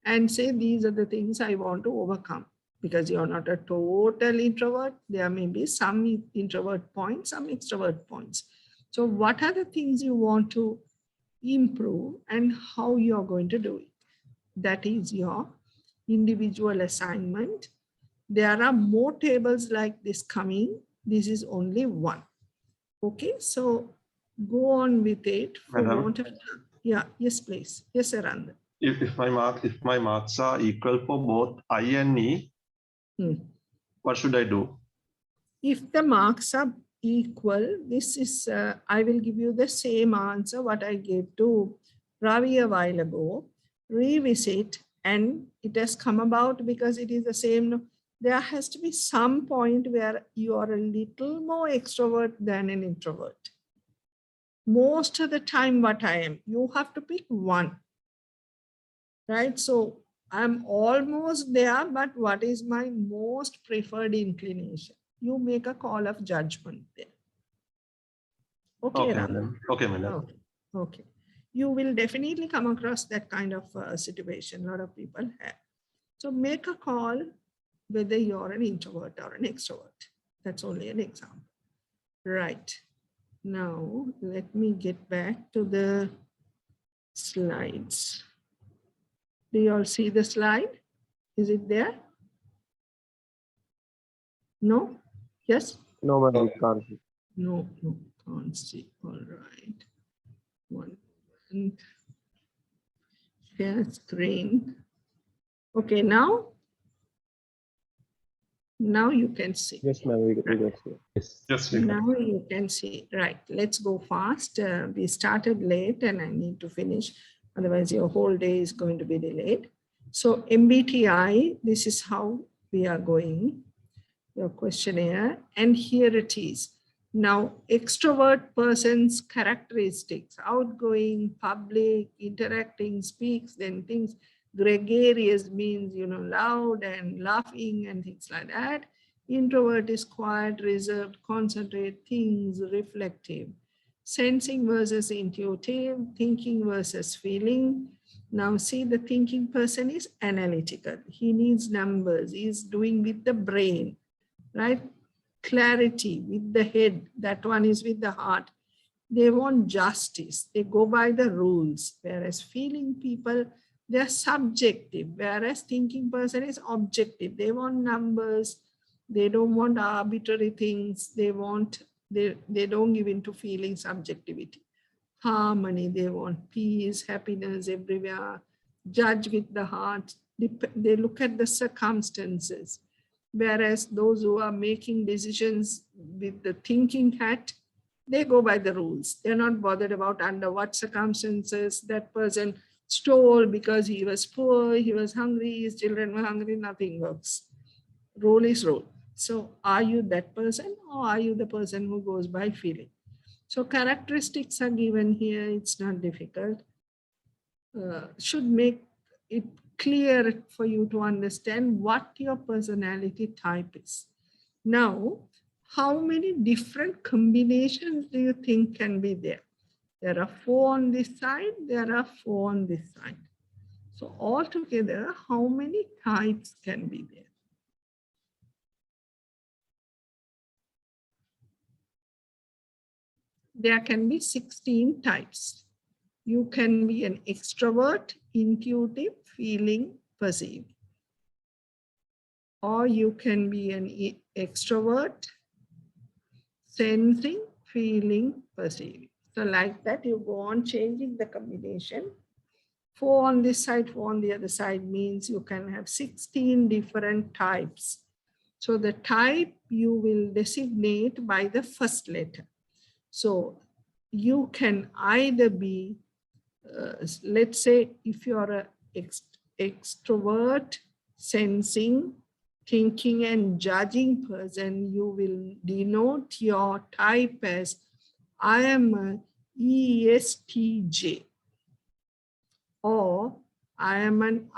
S1: and say, these are the things I want to overcome. Because you're not a total introvert, there may be some introvert points, some extrovert points. So what are the things you want to improve and how you're going to do it? That is your individual assignment. There are more tables like this coming. This is only one. Okay, so go on with it. Yeah, yes, please. Yes, Aranda.
S2: If my marks are equal for both I and E, what should I do?
S1: If the marks are equal, this is, I will give you the same answer what I gave to Ravi a while ago. Revisit, and it has come about because it is the same. There has to be some point where you are a little more extrovert than an introvert. Most of the time what I am, you have to pick one, right? So I'm almost there, but what is my most preferred inclination? You make a call of judgment there. Okay,
S2: madam. Okay, madam.
S1: Okay. You will definitely come across that kind of situation. A lot of people have. So make a call whether you're an introvert or an extrovert. That's only an example. Right. Now, let me get back to the slides. Do you all see the slide? Is it there? No? Yes?
S9: No, madam, we can't see.
S1: No, can't see. All right. One moment. Share screen. Okay, now you can see.
S9: Yes, ma'am, we can see.
S2: Yes,
S1: Now you can see. Right, let's go fast. We started late and I need to finish. Otherwise, your whole day is going to be delayed. So MBTI, this is how we are going. Your questionnaire, and here it is. Now, extrovert person's characteristics: outgoing, public, interacting, speaks, then things. Gregarious means, loud and laughing and things like that. Introvert is quiet, reserved, concentrate, things, reflective. Sensing versus intuitive, thinking versus feeling. Now see, the thinking person is analytical. He needs numbers. He's doing with the brain, right? Clarity with the head. That one is with the heart. They want justice. They go by the rules. Whereas feeling people They're subjective, whereas thinking person is objective. They want numbers. They don't want arbitrary things. They don't give into feeling subjectivity. Harmony, they want peace, happiness everywhere. Judge with the heart. They look at the circumstances. Whereas those who are making decisions with the thinking hat, they go by the rules. They're not bothered about under what circumstances that person stole because he was poor, he was hungry, his children were hungry, nothing works. Rule is rule. So are you that person, or are you the person who goes by feeling? So characteristics are given here. It's not difficult. Should make it clear for you to understand what your personality type is. Now, how many different combinations do you think can be there? There are 4 on this side, there are 4 on this side. So altogether, how many types can be there? There can be 16 types. You can be an extrovert, intuitive, feeling, perceiving. Or you can be an extrovert, sensing, feeling, perceiving. So like that, you go on changing the combination. 4 on this side, 4 on the other side means you can have 16 different types. So the type you will designate by the first letter. So you can either be, let's say, if you're an extrovert, sensing, thinking and judging person, you will denote your type as I am an ESTJ, or I am an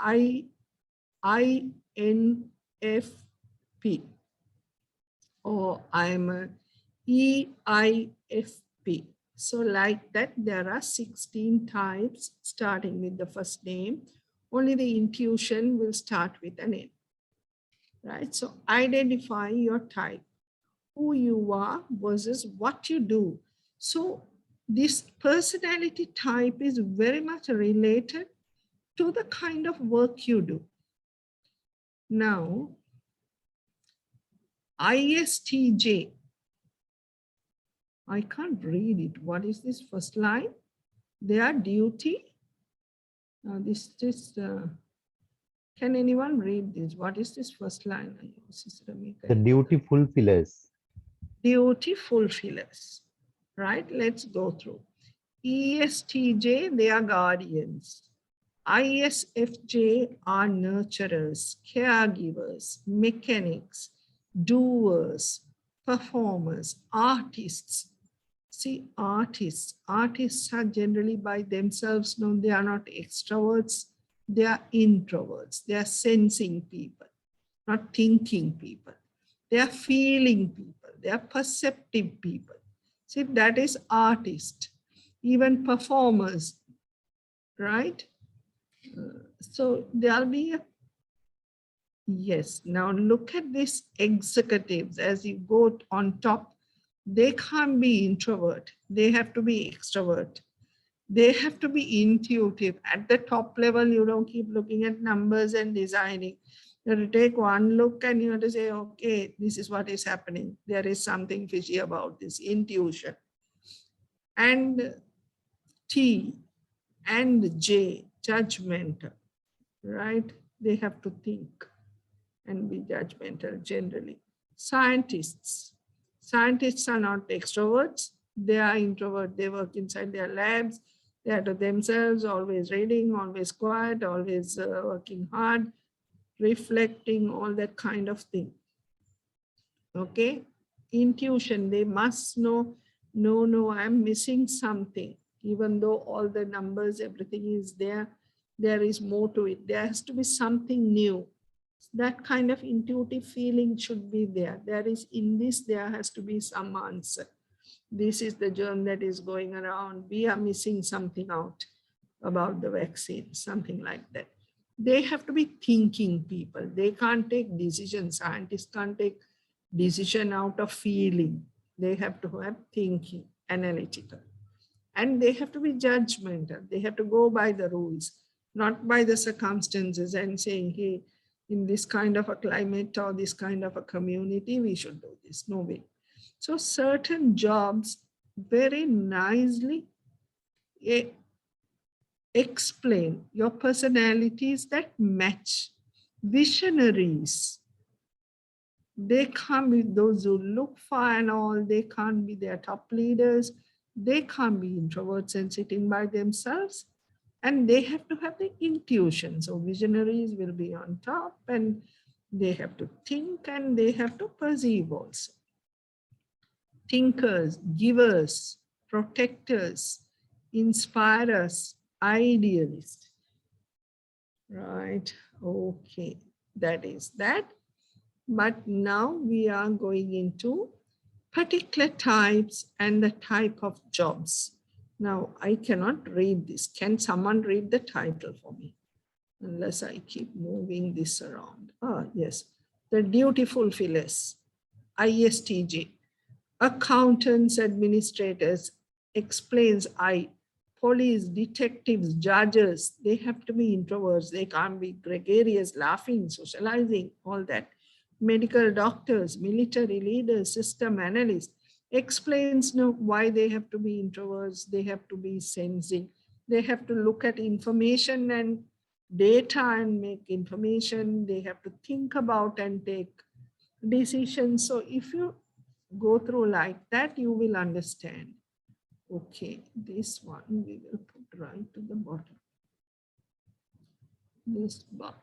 S1: INFP, or I am an EIFP. So like that, there are 16 types starting with the first name. Only the intuition will start with a name. Right? So identify your type, who you are versus what you do. So this personality type is very much related to the kind of work you do. Now, ISTJ, I can't read it. What is this first line? Their duty. Can anyone read this? What is this first line?
S7: The duty fulfillers.
S1: Duty fulfillers, right? Let's go through. ESTJ, they are guardians. ISFJ are nurturers, caregivers, mechanics, doers, performers, artists. See, artists are generally by themselves known. They are not extroverts. They are introverts. They are sensing people, not thinking people. They are feeling people. They are perceptive people. See, that is artist. Even performers, right? So there'll be a, yes. Now look at these executives as you go on top. They can't be introvert. They have to be extrovert. They have to be intuitive. At the top level, you don't keep looking at numbers and designing. You have to take one look and you have to say, okay, this is what is happening. There is something fishy about this, intuition. And T and J, judgmental, right? They have to think and be judgmental generally. Scientists are not extroverts. They are introvert. They work inside their labs. They are to themselves, always reading, always quiet, always working hard, reflecting, all that kind of thing. Okay. Intuition, they must know, no, I'm missing something. Even though all the numbers, everything is there, there is more to it. There has to be something new. That kind of intuitive feeling should be there. There is in this, there has to be some answer. This is the germ that is going around. We are missing something out about the vaccine, something like that. They have to be thinking people. They can't take decisions. Scientists can't take decision out of feeling. They have to have thinking, analytical. And they have to be judgmental. They have to go by the rules. not by the circumstances and saying, hey, in this kind of a climate or this kind of a community, we should do this. No way. So certain jobs very nicely explain your personalities that match. Visionaries, they can't be those who look far and all, they can't be their top leaders, they can't be introverts and sitting by themselves, and they have to have the intuition. So visionaries will be on top and they have to think and they have to perceive also. Thinkers, givers, protectors, inspirers, idealists. Right, okay, that is that. But now we are going into particular types and the type of jobs. Now I cannot read this. Can someone read the title for me? Unless I keep moving this around. Ah, yes, the duty fulfillers, ISTJ. Accountants, administrators, explains I. Police, detectives, judges, they have to be introverts. They can't be gregarious, laughing, socializing, all that. Medical doctors, military leaders, system analysts, explains why they have to be introverts. They have to be sensing. They have to look at information and data and make information. They have to think about and take decisions. So if you go through like that, you will understand. Okay, this one we will put right to the bottom. This bar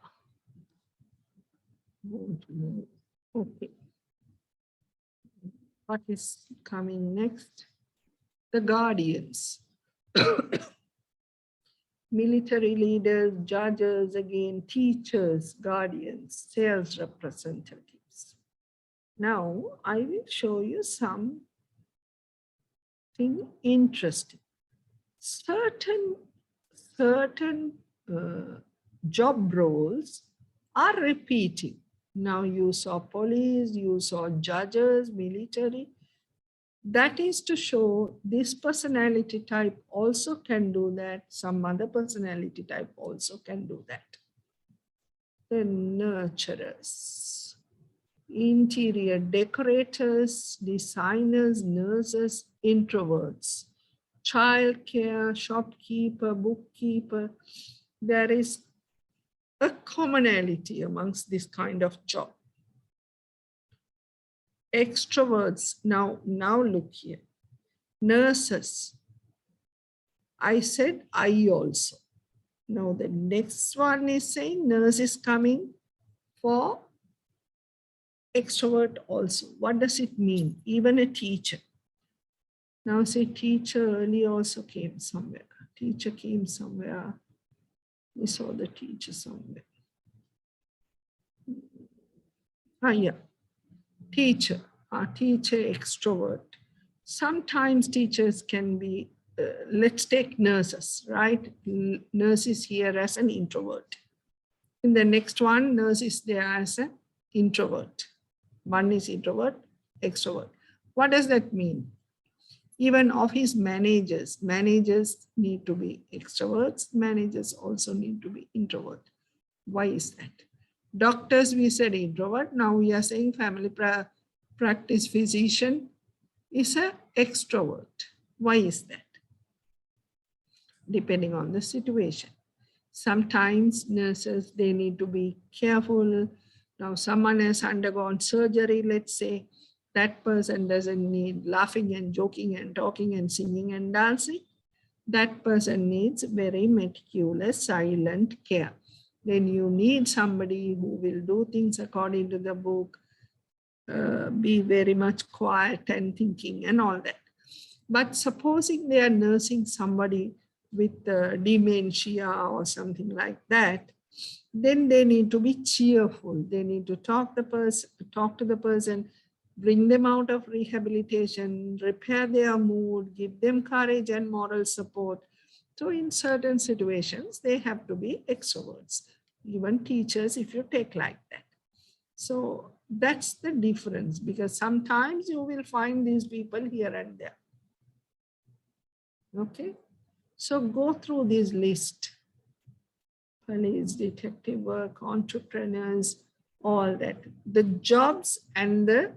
S1: won't move. Okay. What is coming next? The guardians. Military leaders, judges, again, teachers, guardians, sales representatives. Now I will show you something interesting. Certain job roles are repeating. Now you saw police, you saw judges, military. That is to show this personality type also can do that. Some other personality type also can do that. The nurturers, interior decorators, designers, nurses, introverts, childcare, shopkeeper, bookkeeper. There is a commonality amongst this kind of job. Extroverts, now look here. Nurses, I said I also. Now the next one is saying nurse is coming for extrovert also. What does it mean? Even a teacher. Now say teacher earlier also came somewhere. Teacher came somewhere. We saw the teacher somewhere. Ah, yeah. Teacher, teacher extrovert. Sometimes teachers can be, let's take nurses, right? Nurse is here as an introvert. In the next one, nurse is there as an introvert. One is introvert, extrovert. What does that mean? Even office managers need to be extroverts. Managers also need to be introvert. Why is that? Doctors, we said introvert. Now we are saying family practice physician is an extrovert. Why is that? Depending on the situation. Sometimes nurses, they need to be careful. Now someone has undergone surgery, let's say, that person doesn't need laughing and joking and talking and singing and dancing. That person needs very meticulous, silent care. Then you need somebody who will do things according to the book, be very much quiet and thinking and all that. But supposing they are nursing somebody with dementia or something like that, then they need to be cheerful. They need to talk to the person, bring them out of rehabilitation, repair their mood, give them courage and moral support. So in certain situations, they have to be extroverts. Even teachers, if you take like that. So that's the difference, because sometimes you will find these people here and there. Okay, so go through this list. police, detective work, entrepreneurs, all that. The jobs and the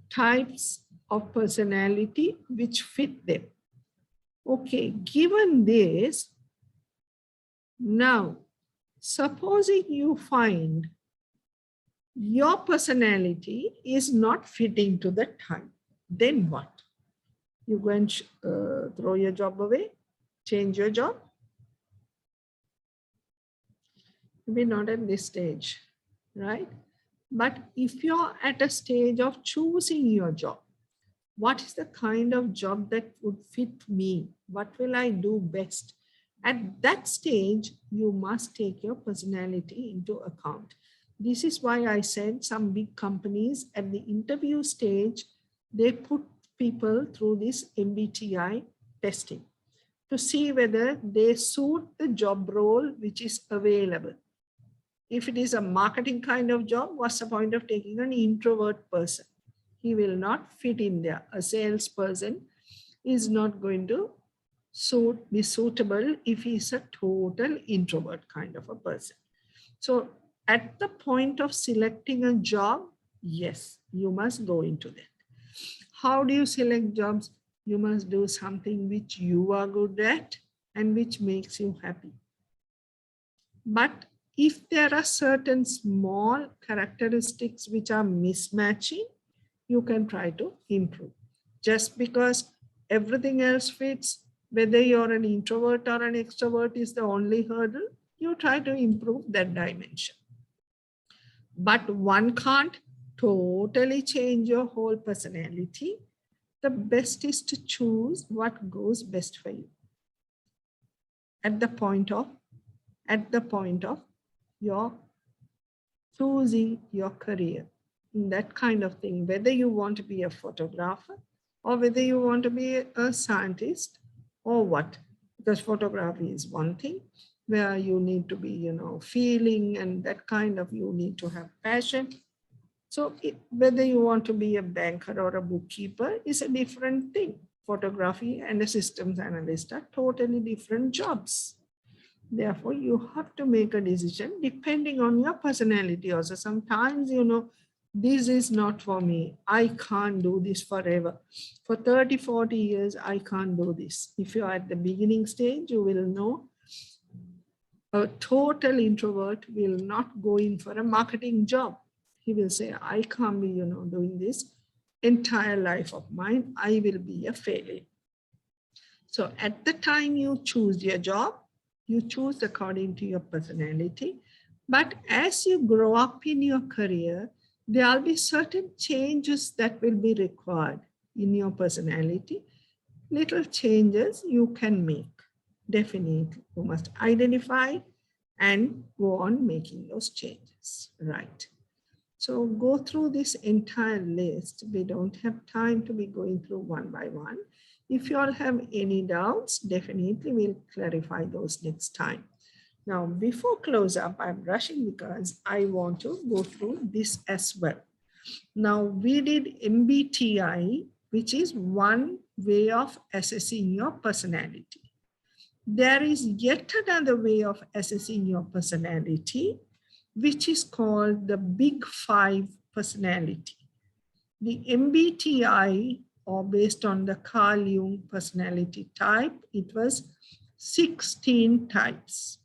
S1: types of personality which fit them. Okay, given this, now supposing you find your personality is not fitting to the type, then what? You go and throw your job away, change your job? Maybe not at this stage, right? But if you're at a stage of choosing your job, what is the kind of job that would fit me? What will I do best? At that stage, you must take your personality into account. This is why I said some big companies at the interview stage, they put people through this MBTI testing to see whether they suit the job role which is available. If it is a marketing kind of job, what's the point of taking an introvert person? He will not fit in there. A salesperson is not going to be suitable if he's a total introvert kind of a person. So at the point of selecting a job, yes, you must go into that. How do you select jobs? You must do something which you are good at and which makes you happy. But if there are certain small characteristics which are mismatching, you can try to improve. Just because everything else fits, whether you're an introvert or an extrovert is the only hurdle, you try to improve that dimension. But one can't totally change your whole personality. The best is to choose what goes best for you at the point of your choosing your career, that kind of thing, whether you want to be a photographer or whether you want to be a scientist or what, because photography is one thing where you need to be, feeling and that kind of, you need to have passion. So whether you want to be a banker or a bookkeeper is a different thing. Photography and a systems analyst are totally different jobs. Therefore, you have to make a decision depending on your personality also. Sometimes, this is not for me. I can't do this forever. For 30, 40 years, I can't do this. If you're at the beginning stage, you will know a total introvert will not go in for a marketing job. He will say, I can't be, doing this entire life of mine. I will be a failure. So at the time you choose your job, you choose according to your personality. But as you grow up in your career, there will be certain changes that will be required in your personality. Little changes you can make. Definitely, you must identify and go on making those changes, right? So go through this entire list. We don't have time to be going through one by one. If you all have any doubts, definitely we'll clarify those next time. Now, before close up, I'm rushing because I want to go through this as well. Now, we did MBTI, which is one way of assessing your personality. There is yet another way of assessing your personality, which is called the Big Five personality. The MBTI, or based on the Carl Jung personality type, it was 16 types.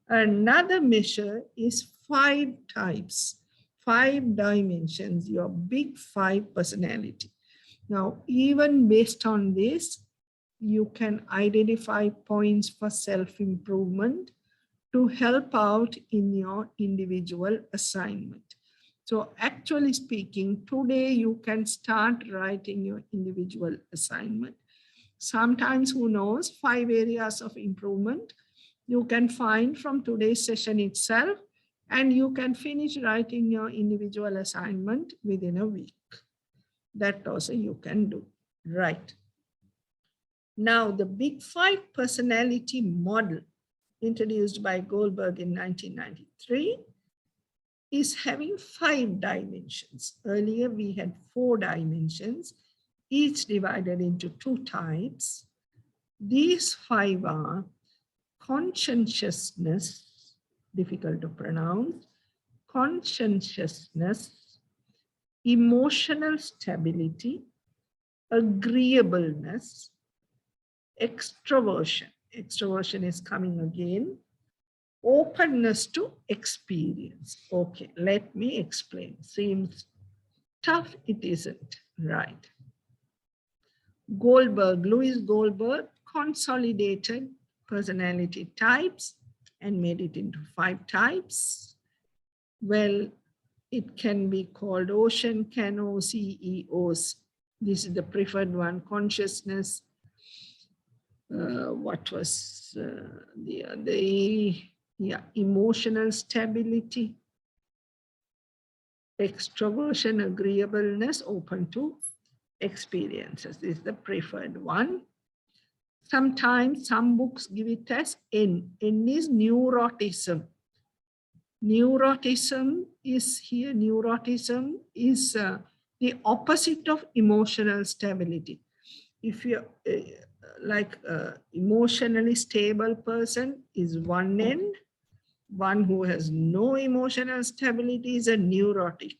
S1: Another measure is 5 types, 5 dimensions, your Big Five personality. Now, even based on this, you can identify points for self-improvement to help out in your individual assignment. So actually speaking, today you can start writing your individual assignment. Sometimes, who knows, 5 areas of improvement you can find from today's session itself, and you can finish writing your individual assignment within a week. That also you can do, right? Now, the Big Five personality model introduced by Goldberg in 1993 is having 5 dimensions. Earlier, we had 4 dimensions, each divided into 2 types. These 5 are conscientiousness, difficult to pronounce, conscientiousness, emotional stability, agreeableness, extroversion. Extroversion is coming again. Openness to experience. Okay, let me explain. Seems tough, it isn't. Right. Louis Goldberg consolidated personality types and made it into 5 types. Well, it can be called ocean, can OCEOs. This is the preferred one. Consciousness. What was emotional stability, extroversion, agreeableness, open to experiences. This is the preferred one. Sometimes some books give it as N. N is neuroticism. Neuroticism is here. Neuroticism is the opposite of emotional stability. If you're like emotionally stable person is one end, one who has no emotional stability is a neurotic,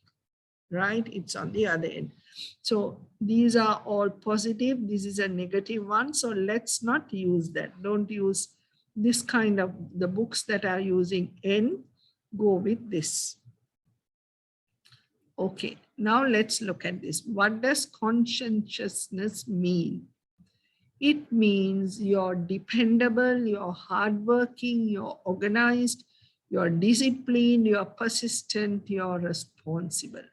S1: right? It's on the other end. So these are all positive. This is a negative one. So let's not use that. Don't use this kind of, the books that are using N, go with this. Okay, now let's look at this. What does conscientiousness mean? It means you're dependable, you're hardworking, you're organized, you're disciplined, you're persistent, you're responsible.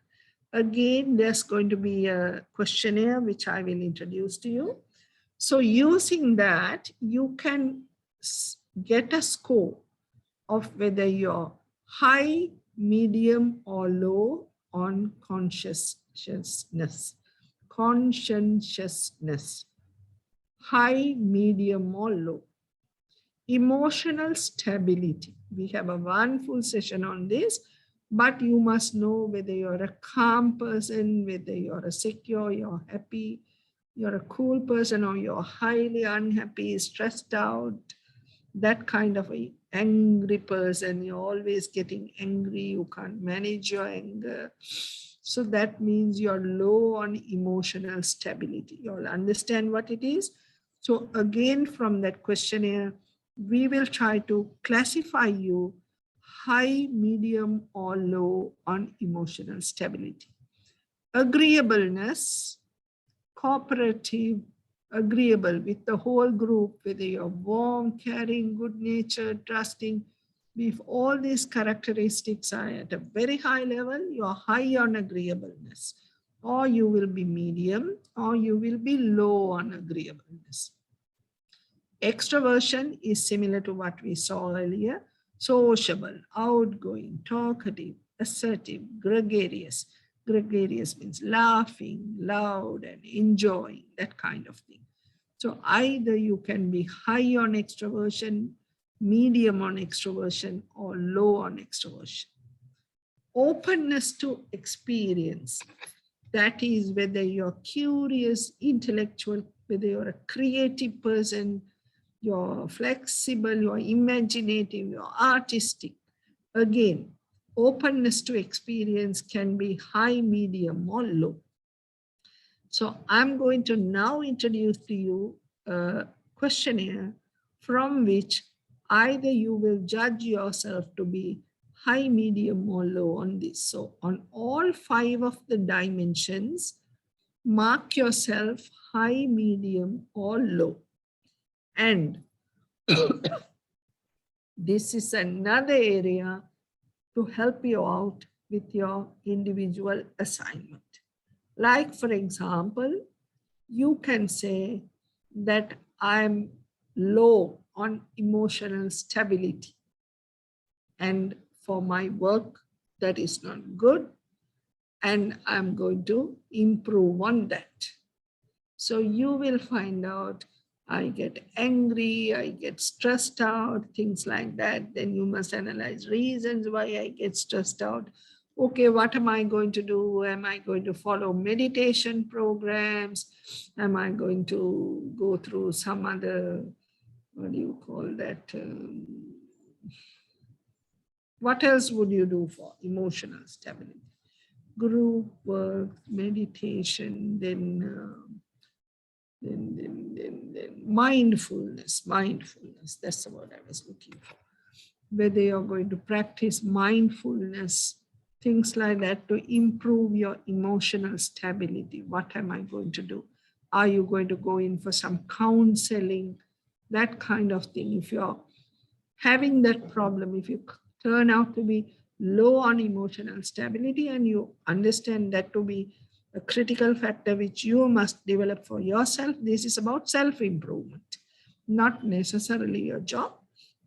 S1: Again, there's going to be a questionnaire which I will introduce to you. So using that, you can get a score of whether you're high, medium, or low on conscientiousness. Conscientiousness. High, medium, or low. Emotional stability. We have a one full session on this, but you must know whether you're a calm person, whether you're a secure, you're happy, you're a cool person, or you're highly unhappy, stressed out, that kind of an angry person. You're always getting angry, you can't manage your anger. So that means you're low on emotional stability. You'll understand what it is. So again, from that questionnaire, we will try to classify you high, medium, or low on emotional stability. Agreeableness, cooperative, agreeable with the whole group, whether you're warm, caring, good-natured, trusting. If all these characteristics are at a very high level, you're high on agreeableness, or you will be medium, or you will be low on agreeableness. Extroversion is similar to what we saw earlier. Sociable, outgoing, talkative, assertive, gregarious. Gregarious means laughing, loud, and enjoying, that kind of thing. So either you can be high on extroversion, medium on extroversion, or low on extroversion. Openness to experience. That is whether you're curious, intellectual, whether you're a creative person, you're flexible, you're imaginative, you're artistic. Again, openness to experience can be high, medium, or low. So I'm going to now introduce to you a questionnaire from which either you will judge yourself to be high, medium, or low on this. So on all 5 of the dimensions, mark yourself high, medium, or low. And this is another area to help you out with your individual assignment. Like, for example, you can say that I'm low on emotional stability. And for my work, that is not good. And I'm going to improve on that. So you will find out, I get angry, I get stressed out, things like that. Then you must analyze reasons why I get stressed out. Okay, what am I going to do? Am I going to follow meditation programs? Am I going to go through some other what do you call that? What else would you do for emotional stability? Group work, meditation, then mindfulness. That's the word I was looking for. Whether you're going to practice mindfulness, things like that to improve your emotional stability. What am I going to do? Are you going to go in for some counseling? That kind of thing. If you're having that problem, if you turn out to be low on emotional stability and you understand that to be a critical factor which you must develop for yourself, this is about self-improvement, not necessarily your job.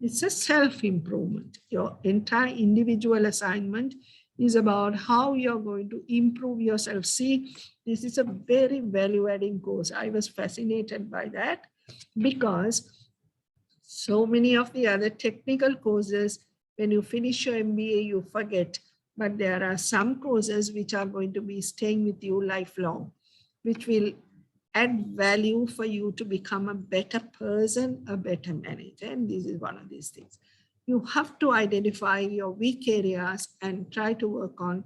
S1: It's a self-improvement. Your entire individual assignment is about how you're going to improve yourself. See, this is a very value-adding course. I was fascinated by that because so many of the other technical courses, when you finish your MBA, you forget. But there are some courses which are going to be staying with you lifelong, which will add value for you to become a better person, a better manager. And this is one of these things. You have to identify your weak areas and try to work on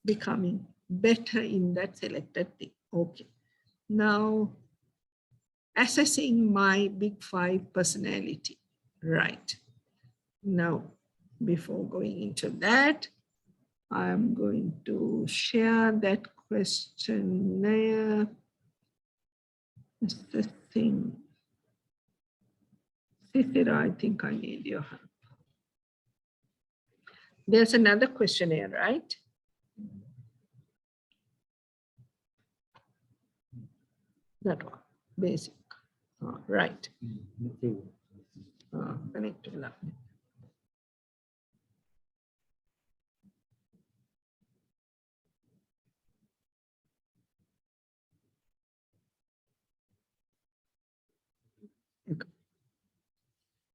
S1: becoming better in that selected thing. Okay. Now, assessing my big five personality. Right. Now, before going into that, I'm going to share that questionnaire. That's the thing. Cicera, I think I need your help. There's another questionnaire, right? That one, basic. Right. Connect to lab.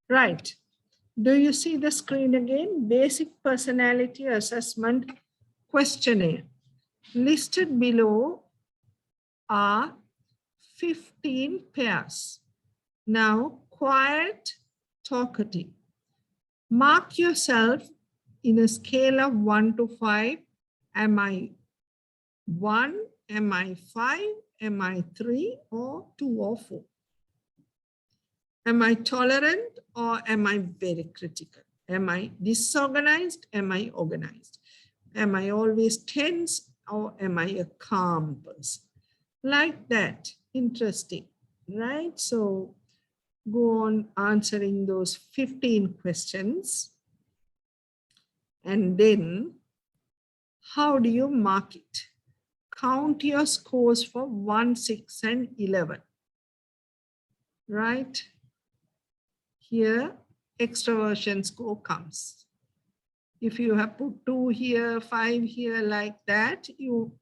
S1: Right. Do you see the screen again? Basic personality assessment questionnaire. Listed below are 15 pairs. Now, quiet, talkative. Mark yourself in a scale of 1 to 5. Am I 1? Am I 5? Am I 3 or 2 or 4? Am I tolerant or am I very critical? Am I disorganized? Am I organized? Am I always tense or am I a calm person? Like that. Interesting, right? So go on answering those 15 questions. And then how do you mark it? Count your scores for 1, 6, and 11. Right? Here, extroversion score comes. If you have put 2 here, 5 here like that, you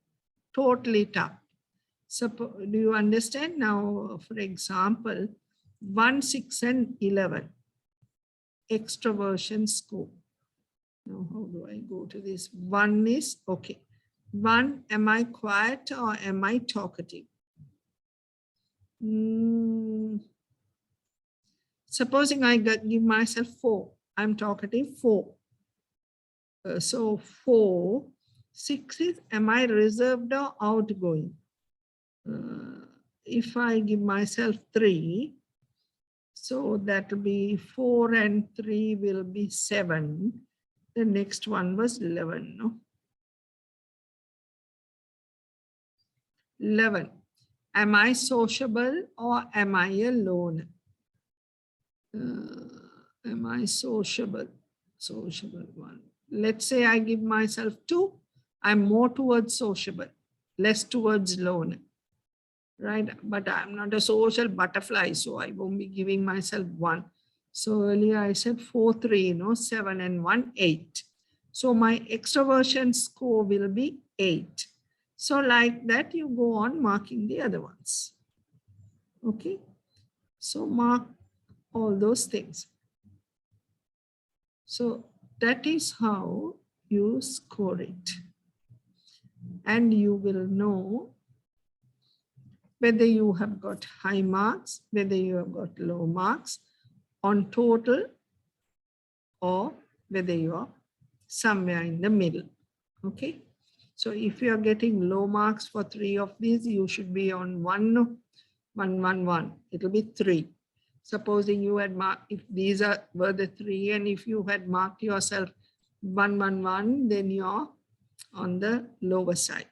S1: total it up. So do you understand? Now, for example, 1, 6, and 11, extroversion score. Now, how do I go to this? 1 is, okay. 1, am I quiet or am I talkative? Supposing I give myself 4, I'm talkative 4. So 4, 6 is, am I reserved or outgoing? If I give myself 3, so that will be 4 and 3 will be 7. The next one was 11, no? 11. Am I sociable or am I a loner? Am I sociable? Sociable 1. Let's say I give myself 2. I'm more towards sociable, less towards loner. Right? But I'm not a social butterfly, so I won't be giving myself 1. So earlier I said 4, 3, 7 and 1, 8. So my extroversion score will be 8. So like that, you go on marking the other ones. Okay. So mark all those things. So that is how you score it. And you will know whether you have got high marks, whether you have got low marks, on total or whether you are somewhere in the middle. Okay. So if you are getting low marks for 3 of these, you should be on 1, 1, 1, 1. It will be 3. Supposing you had marked, if these were the 3, and if you had marked yourself 1, 1, 1, then you're on the lower side.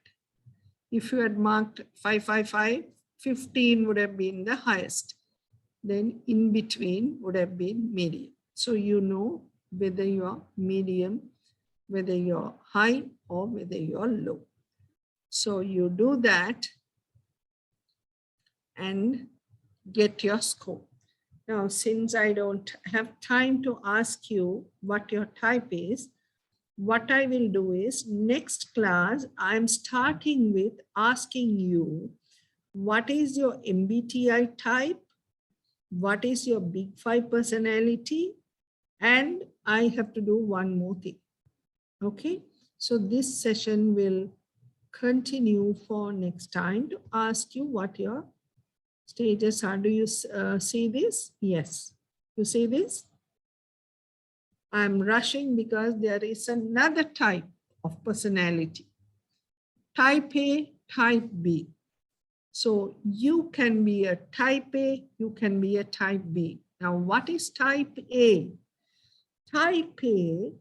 S1: If you had marked 5, 5, 5, 15 would have been the highest. Then in between would have been medium. So you know whether you're medium, whether you're high, or whether you're low. So you do that and get your score. Now, since I don't have time to ask you what your type is, what I will do is next class, I'm starting with asking you, what is your MBTI type? What is your big 5 personality? And I have to do one more thing. Okay, so this session will continue for next time to ask you what your stages are. Do you see this? Yes. You see this? I'm rushing because there is another type of personality. Type A, type B. So you can be a type A, you can be a type B. Now, what is type A? Type A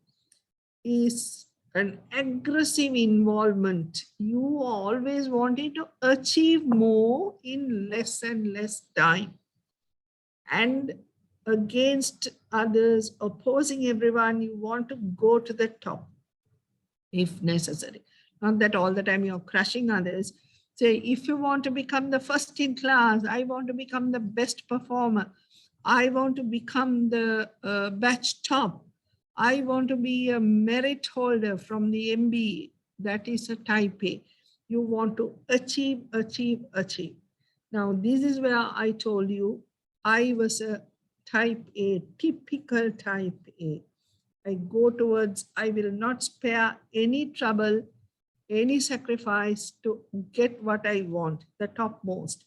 S1: is an aggressive involvement. You always wanted to achieve more in less and less time. And against others, opposing everyone, you want to go to the top if necessary. Not that all the time you're crushing others. Say, if you want to become the first in class, I want to become the best performer. I want to become the batch top. I want to be a merit holder from the MBA. That is a type A. You want to achieve, achieve, achieve. Now, this is where I told you I was a type A, typical type A. I go towards, I will not spare any trouble, any sacrifice to get what I want, the topmost.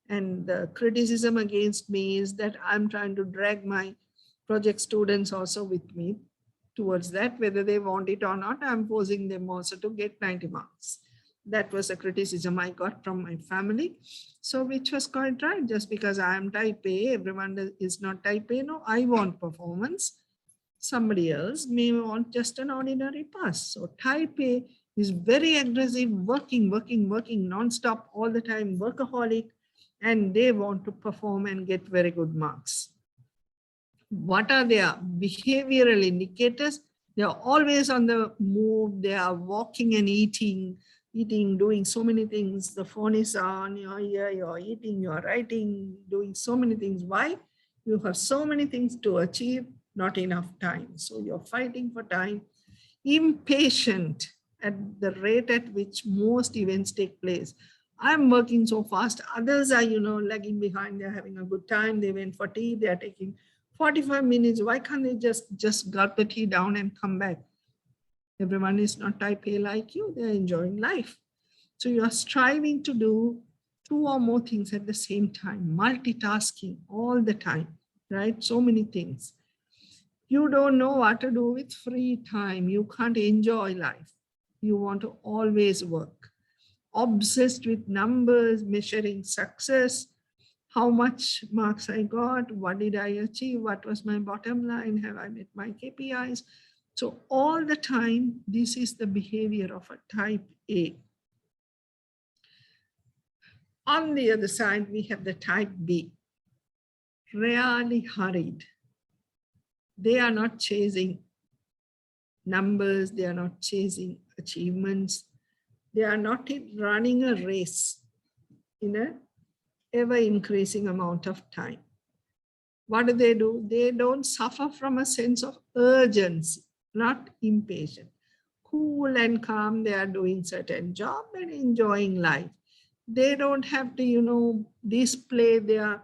S1: And the criticism against me is that I'm trying to drag my project students also with me towards that, whether they want it or not. I'm forcing them also to get 90 marks. That was a criticism I got from my family. So which was quite right. Just because I am type A, everyone is not type A. No, I want performance. Somebody else may want just an ordinary pass. So type A is very aggressive, working non-stop all the time, workaholic, and they want to perform and get very good marks. What are their behavioral indicators? They are always on the move. They are walking and eating, doing so many things. The phone is on, you're here, you're eating, you're writing, doing so many things. Why? You have so many things to achieve, not enough time. So you're fighting for time. Impatient at the rate at which most events take place. I'm working so fast. Others are, lagging behind. They're having a good time. They went for tea. They're taking 45 minutes. Why can't they just gulp the tea down and come back? Everyone is not type A like you. They're enjoying life. So you are striving to do 2 or more things at the same time, multitasking all the time, right? So many things. You don't know what to do with free time. You can't enjoy life. You want to always work. Obsessed with numbers, measuring success, how much marks I got, what did I achieve, what was my bottom line, have I met my KPIs? So all the time, this is the behavior of a type A. On the other side, we have the type B, rarely hurried. They are not chasing numbers, they are not chasing achievements. They are not running a race in an ever increasing amount of time. What do? They don't suffer from a sense of urgency, not impatient. Cool and calm, they are doing certain job and enjoying life. They don't have to, display their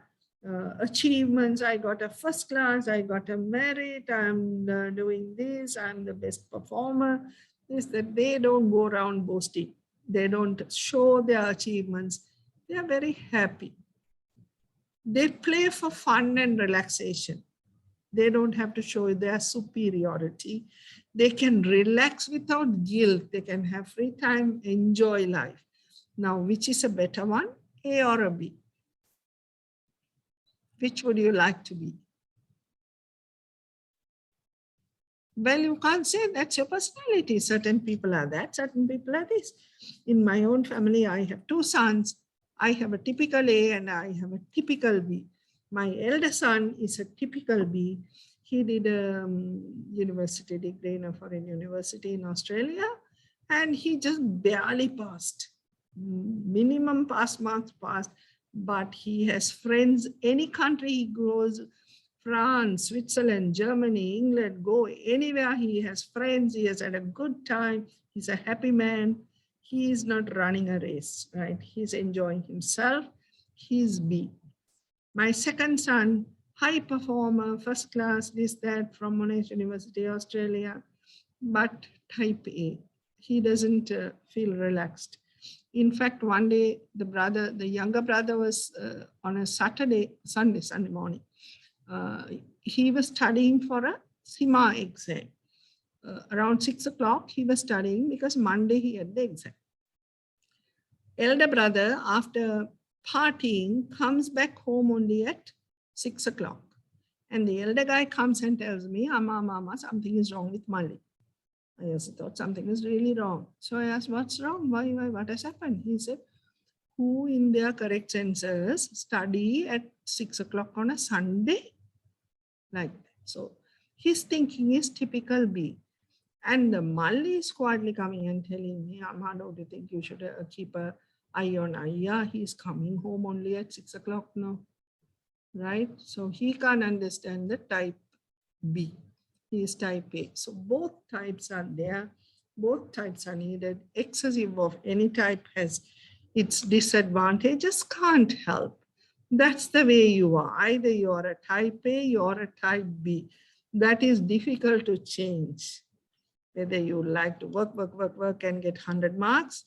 S1: achievements. I got a first class, I got a merit, I'm doing this, I'm the best performer. Is that they don't go around boasting. They don't show their achievements. They are very happy. They play for fun and relaxation. They don't have to show their superiority. They can relax without guilt. They can have free time, enjoy life. Now, which is a better one, A or a B? Which would you like to be? Well, you can't say that's your personality. Certain people are that, certain people are this. In my own family, I have two sons. I have a typical A and I have a typical B. My elder son is a typical B. He did a university degree in a foreign university in Australia, and he just barely passed. Minimum pass marks passed, but he has friends. Any country he goes, France, Switzerland, Germany, England, go anywhere, he has friends, he has had a good time, he's a happy man. He is not running a race, right? He's enjoying himself. He's B. My second son, high performer, first class, this, that, from Monash University, Australia, but type A. He doesn't feel relaxed. In fact, one day, the younger brother was on a Sunday morning. He was studying for a CIMA exam. Around 6 o'clock, he was studying because Monday he had the exam. Elder brother, after partying, comes back home only at 6 o'clock. And the elder guy comes and tells me, Mama, something is wrong with Mali. I also thought something is really wrong. So I asked, what's wrong? Why, what has happened? He said, who in their correct senses study at 6 o'clock on a Sunday? Like that. So his thinking is typical B. And the Mali is quietly coming and telling me, Amma, don't you think you should keep an eye on Aya? He's coming home only at 6 o'clock now, right? So he can't understand the type B. He is type A. So both types are there. Both types are needed. Excessive of any type has its disadvantages, can't help. That's the way you are. Either you are a type A, you are a type B. That is difficult to change. Whether you like to work and get 100 marks,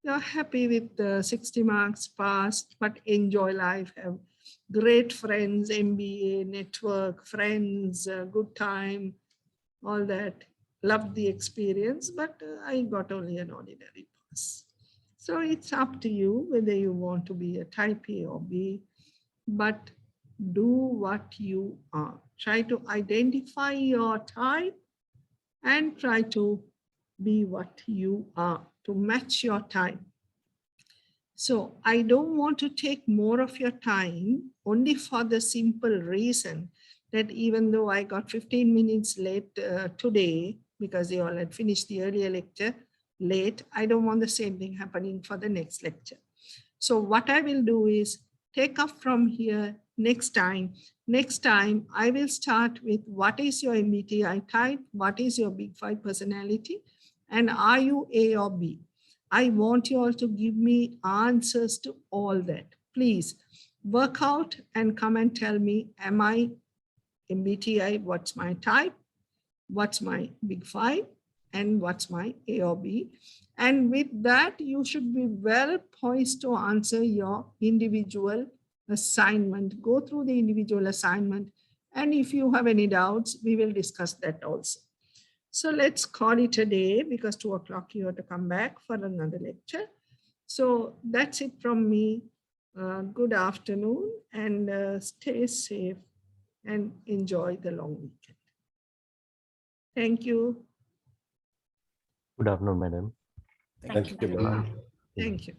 S1: you're happy with 60 marks passed, but enjoy life, have great friends, MBA, network, friends, good time, all that. Loved the experience, but I got only an ordinary pass. So it's up to you whether you want to be a type A or B, but do what you are. Try to identify your type and try to be what you are, to match your time. So I don't want to take more of your time only for the simple reason that even though I got 15 minutes late today, because they all had finished the earlier lecture late, I don't want the same thing happening for the next lecture. So what I will do is take up from here next time. Next time, I will start with what is your MBTI type, what is your Big Five personality, and are you A or B? I want you all to give me answers to all that. Please work out and come and tell me, am I MBTI, what's my type, what's my Big Five, and what's my A or B. And with that, you should be well poised to answer your individual assignment. Go through the individual assignment. And if you have any doubts, we will discuss that also. So let's call it a day because 2 o'clock you have to come back for another lecture. So that's it from me. Good afternoon and stay safe and enjoy the long weekend. Thank you.
S7: Good afternoon, madam.
S5: Thank you.
S1: Thank you.